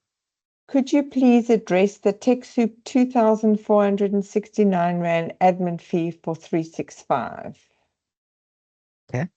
Could you please address the TechSoup 2,469 Rand admin fee for 365? Okay.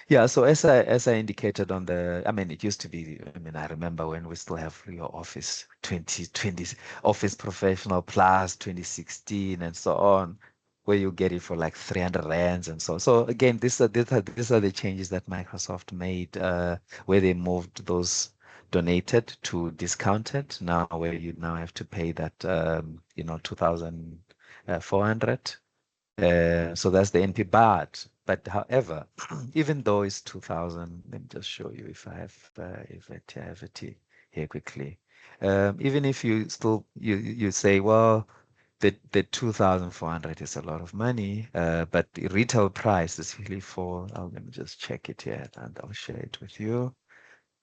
Yeah, so as I indicated on it used to be, I remember when we still have your Office 2020, Office Professional Plus 2016 and so on, where you get it for like 300 rands and so. So again, these are the changes that Microsoft made, where they moved those donated to discounted now, where you now have to pay that, 2,400. So that's the NP, but however, even though it's 2000, let me just show you if I have I have it here quickly. Even if you still you say, well, the 2,400 is a lot of money, but the retail price is really let me just check it here and I'll share it with you.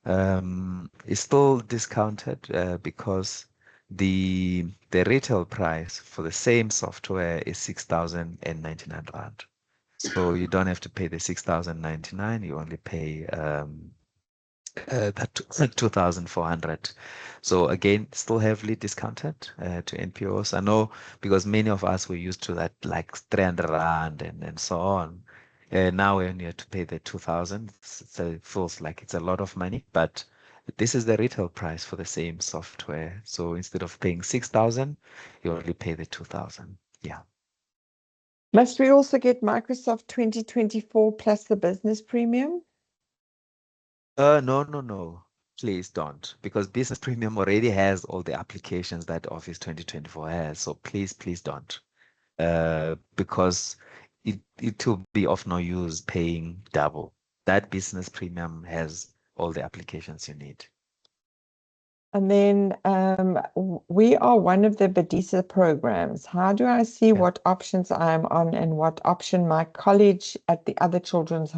It's still discounted because the retail price for the same software is 6,099 rand. So you don't have to pay the 6,099. You only pay that 2,400. So again, still heavily discounted to NPOs. I know because many of us were used to that like 300 rand and so on. Now when you have to pay the 2,000, so it feels like it's a lot of money, but this is the retail price for the same software. So instead of paying 6,000, you only pay the 2,000. Yeah. Must we also get Microsoft 2024 plus the business premium? No, no, no. Please don't, because Business Premium already has all the applications that Office 2024 has. So please don't. Because it will be of no use paying double. That Business Premium has all the applications you need. And then we are one of the Badisa programs. How do I see Yeah. what options I am on and what option my colleague at the other children's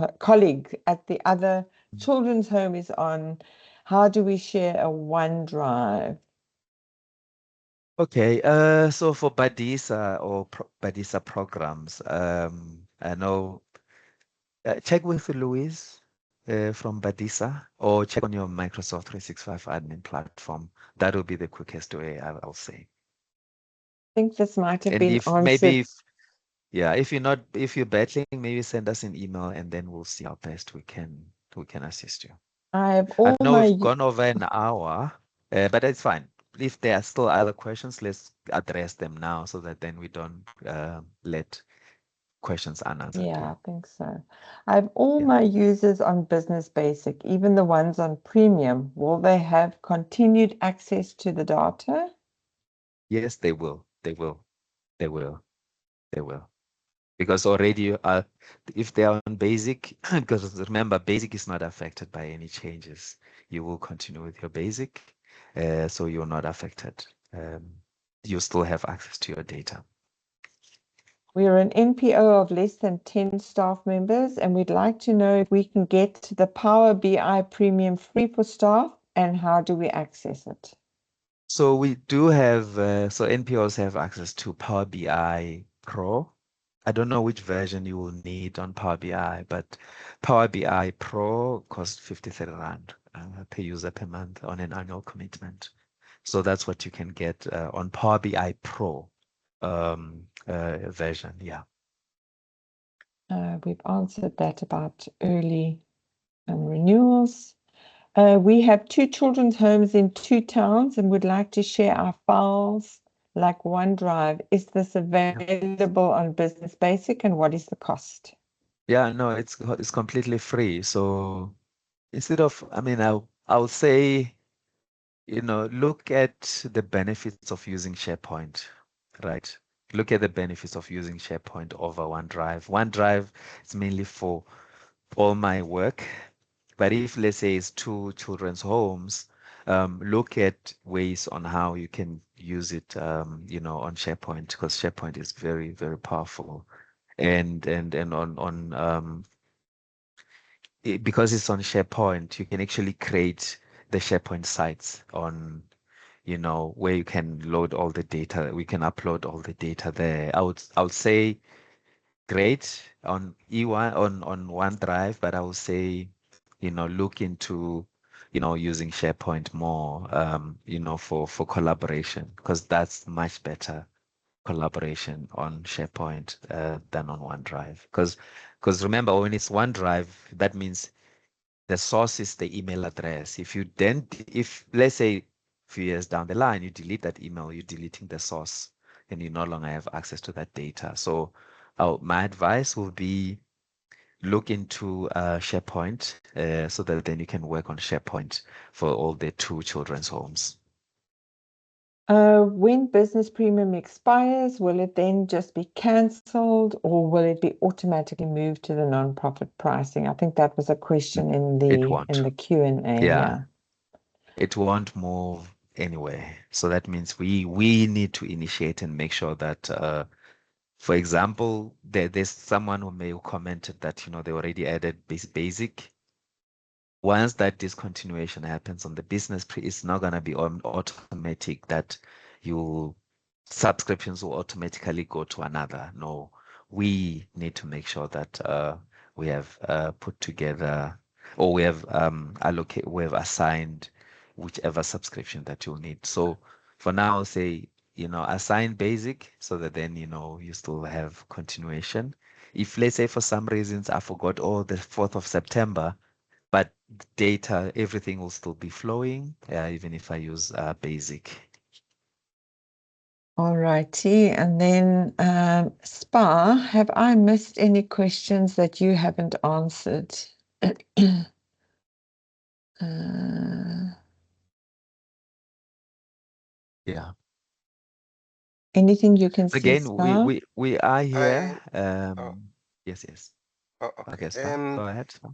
home is on? How do we share a OneDrive? Okay. So for Badisa or Badisa programs, I know. Check with Louise from Badisa or check on your Microsoft 365 admin platform. That will be the quickest way, I'll say. I think this might have And been if answered. maybe if you're battling, maybe send us an email and then we'll see how best we can assist you. I have I all know my we've gone over an hour, but it's fine. If there are still other questions, let's address them now so that then we don't let questions unanswered. Yeah, Yeah. I think so. I have all Yeah. my users on Business Basic, even the ones on Premium. Will they have continued access to the data? Yes, they will. They will. They will. They will. Because already if they are on basic, because remember, basic is not affected by any changes. You will continue with your basic, so you're not affected. You still have access to your data. We are an NPO of less than 10 staff members, and we'd like to know if we can get the Power BI Premium free for staff, and how do we access it? So we do have, so NPOs have access to Power BI Pro. I don't know which version you will need on Power BI, but Power BI Pro costs 53 Rand per user per month on an annual commitment. So that's what you can get on Power BI Pro version. Yeah. We've answered that about early renewals. We have 2 children's homes in 2 towns and would like to share our files like OneDrive. Is this Yeah. available on Business Basic, and what is the cost? Yeah, no, it's completely free. So instead of, I'll say, look at the benefits of using SharePoint, right? Look at the benefits of using SharePoint over OneDrive. OneDrive is mainly for all my work. But if let's say it's 2 children's homes, look at ways on how you can use it, on SharePoint, because SharePoint is very, very powerful. And because it's on SharePoint, you can actually create the SharePoint sites on, where you can load all the data. We can upload all the data there. I would say great on E1 on OneDrive, but I would say, look into, using SharePoint more, for collaboration, because that's much better collaboration on SharePoint than on OneDrive. Because remember, when it's OneDrive, that means the source is the email address. If let's say a few years down the line, you delete that email, you're deleting the source and you no longer have access to that data. So my advice would be look into SharePoint so that then you can work on SharePoint for all the two children's homes. When business premium expires, will it then just be cancelled or will it be automatically moved to the non-profit pricing? I think that was a question in It the won't. Q&A. Yeah, Yeah. it won't move anyway. So that means we need to initiate and make sure that for example, there's someone who may have commented that, they already added basic. Once that discontinuation happens on the business, it's not going to be automatic that you subscriptions will automatically go to another. No, we need to make sure that we have put together or we have assigned whichever subscription that you'll need. So for now, say, assign basic so that then, you still have continuation. If let's say for some reasons I forgot, the 4th of September, but data, everything will still be flowing, even if I use basic. All righty. And then Spa, have I missed any questions that you haven't answered? Yeah. Anything you can see, Again, Spa? we are here. Oh, Yes. okay. Okay, Spa, go ahead, Spa.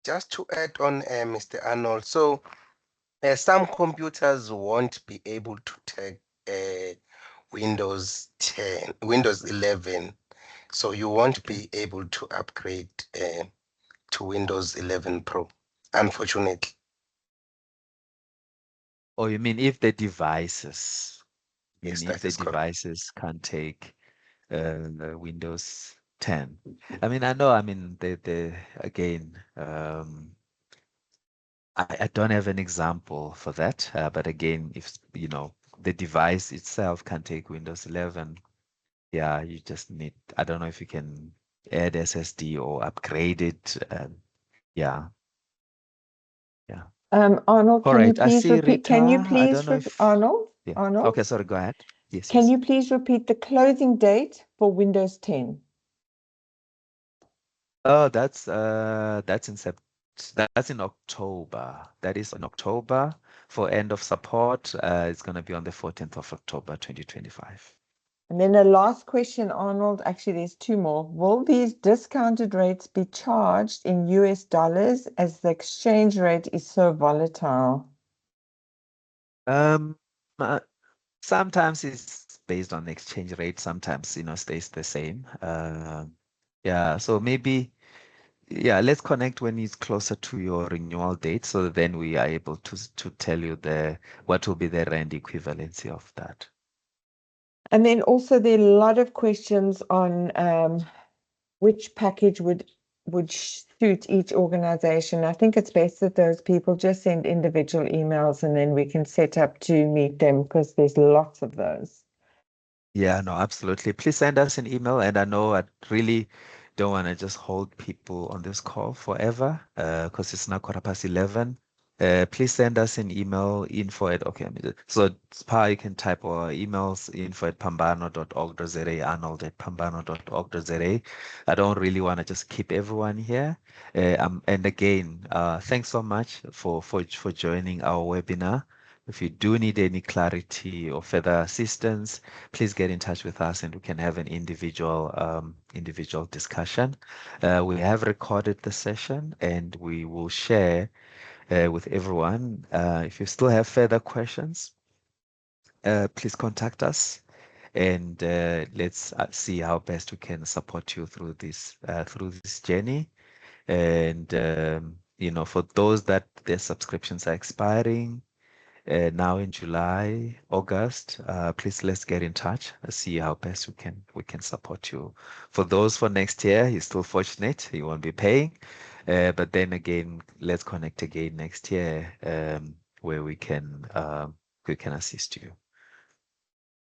Just to add on, Mr. Arnold, so some computers won't be able to take Windows 10, Windows 11, so you won't Okay. be able to upgrade to Windows 11 Pro, unfortunately. Oh, you mean if the devices, Yes, that is correct. can take the Windows 10? I mean, I know, I mean, again, I don't have an example for that, but again, if the device itself can take Windows 11, yeah, you just need. I don't know if you can add SSD or upgrade it. Yeah, yeah. Arnold, All can you right. I please see repeat? Can you Rita. I don't please know repeat, if. Arnold? Yeah. Arnold, Okay. Sorry. Go ahead. Yes. can Yes. you please repeat the closing date for Windows 10? Oh, that's in October. That is in October for end of support. It's going to be on the 14th of October, 2025. And then the last question, Arnold, actually, there's two more. Will these discounted rates be charged in US dollars as the exchange rate is so volatile? Um, uh, Sometimes it's based on exchange rate. Sometimes, stays the same. Yeah. So maybe, yeah, let's connect when it's closer to your renewal date, so that then we are able to tell you what will be the rand equivalency of that. And then also there are a lot of questions on which package would suit each organization. I think it's best that those people just send individual emails and then we can set up to meet them because there's lots of those. Yeah, no, absolutely. Please send us an email. And I know I really don't want to just hold people on this call forever, because it's now 11:15. Please send us an email, okay. So Spa, you can type our emails, info@phambano.org.za, arnold@phambano.org.za. I don't really want to just keep everyone here. And again, thanks so much for joining our webinar. If you do need any clarity or further assistance, please get in touch with us and we can have an individual discussion. We have recorded the session and we will share with everyone. If you still have further questions, please contact us and let's see how best we can support you through this journey. And for those that their subscriptions are expiring, now in July, August, please let's get in touch. See how best we can support you. For those for next year, you're still fortunate. You won't be paying. But then again, let's connect again next year, where we can assist you.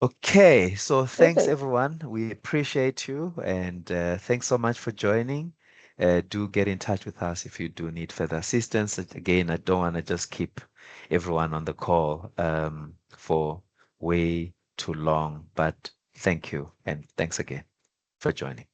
Okay, so thanks Perfect. everyone. We appreciate you and thanks so much for joining. Do get in touch with us if you do need further assistance. Again, I don't want to just keep everyone on the call for way too long, but thank you and thanks again for joining.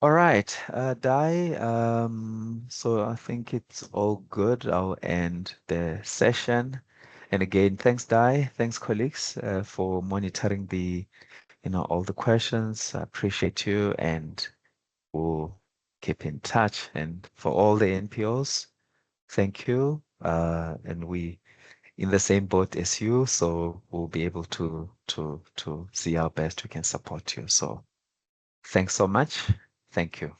All right, Dai, so I think it's all good. I'll end the session. And again, thanks, Dai. Thanks, colleagues, for monitoring all the questions. I appreciate you and we'll keep in touch. And for all the NPOs, thank you. And we in the same boat as you, so we'll be able to see how best we can support you. So thanks so much. Thank you.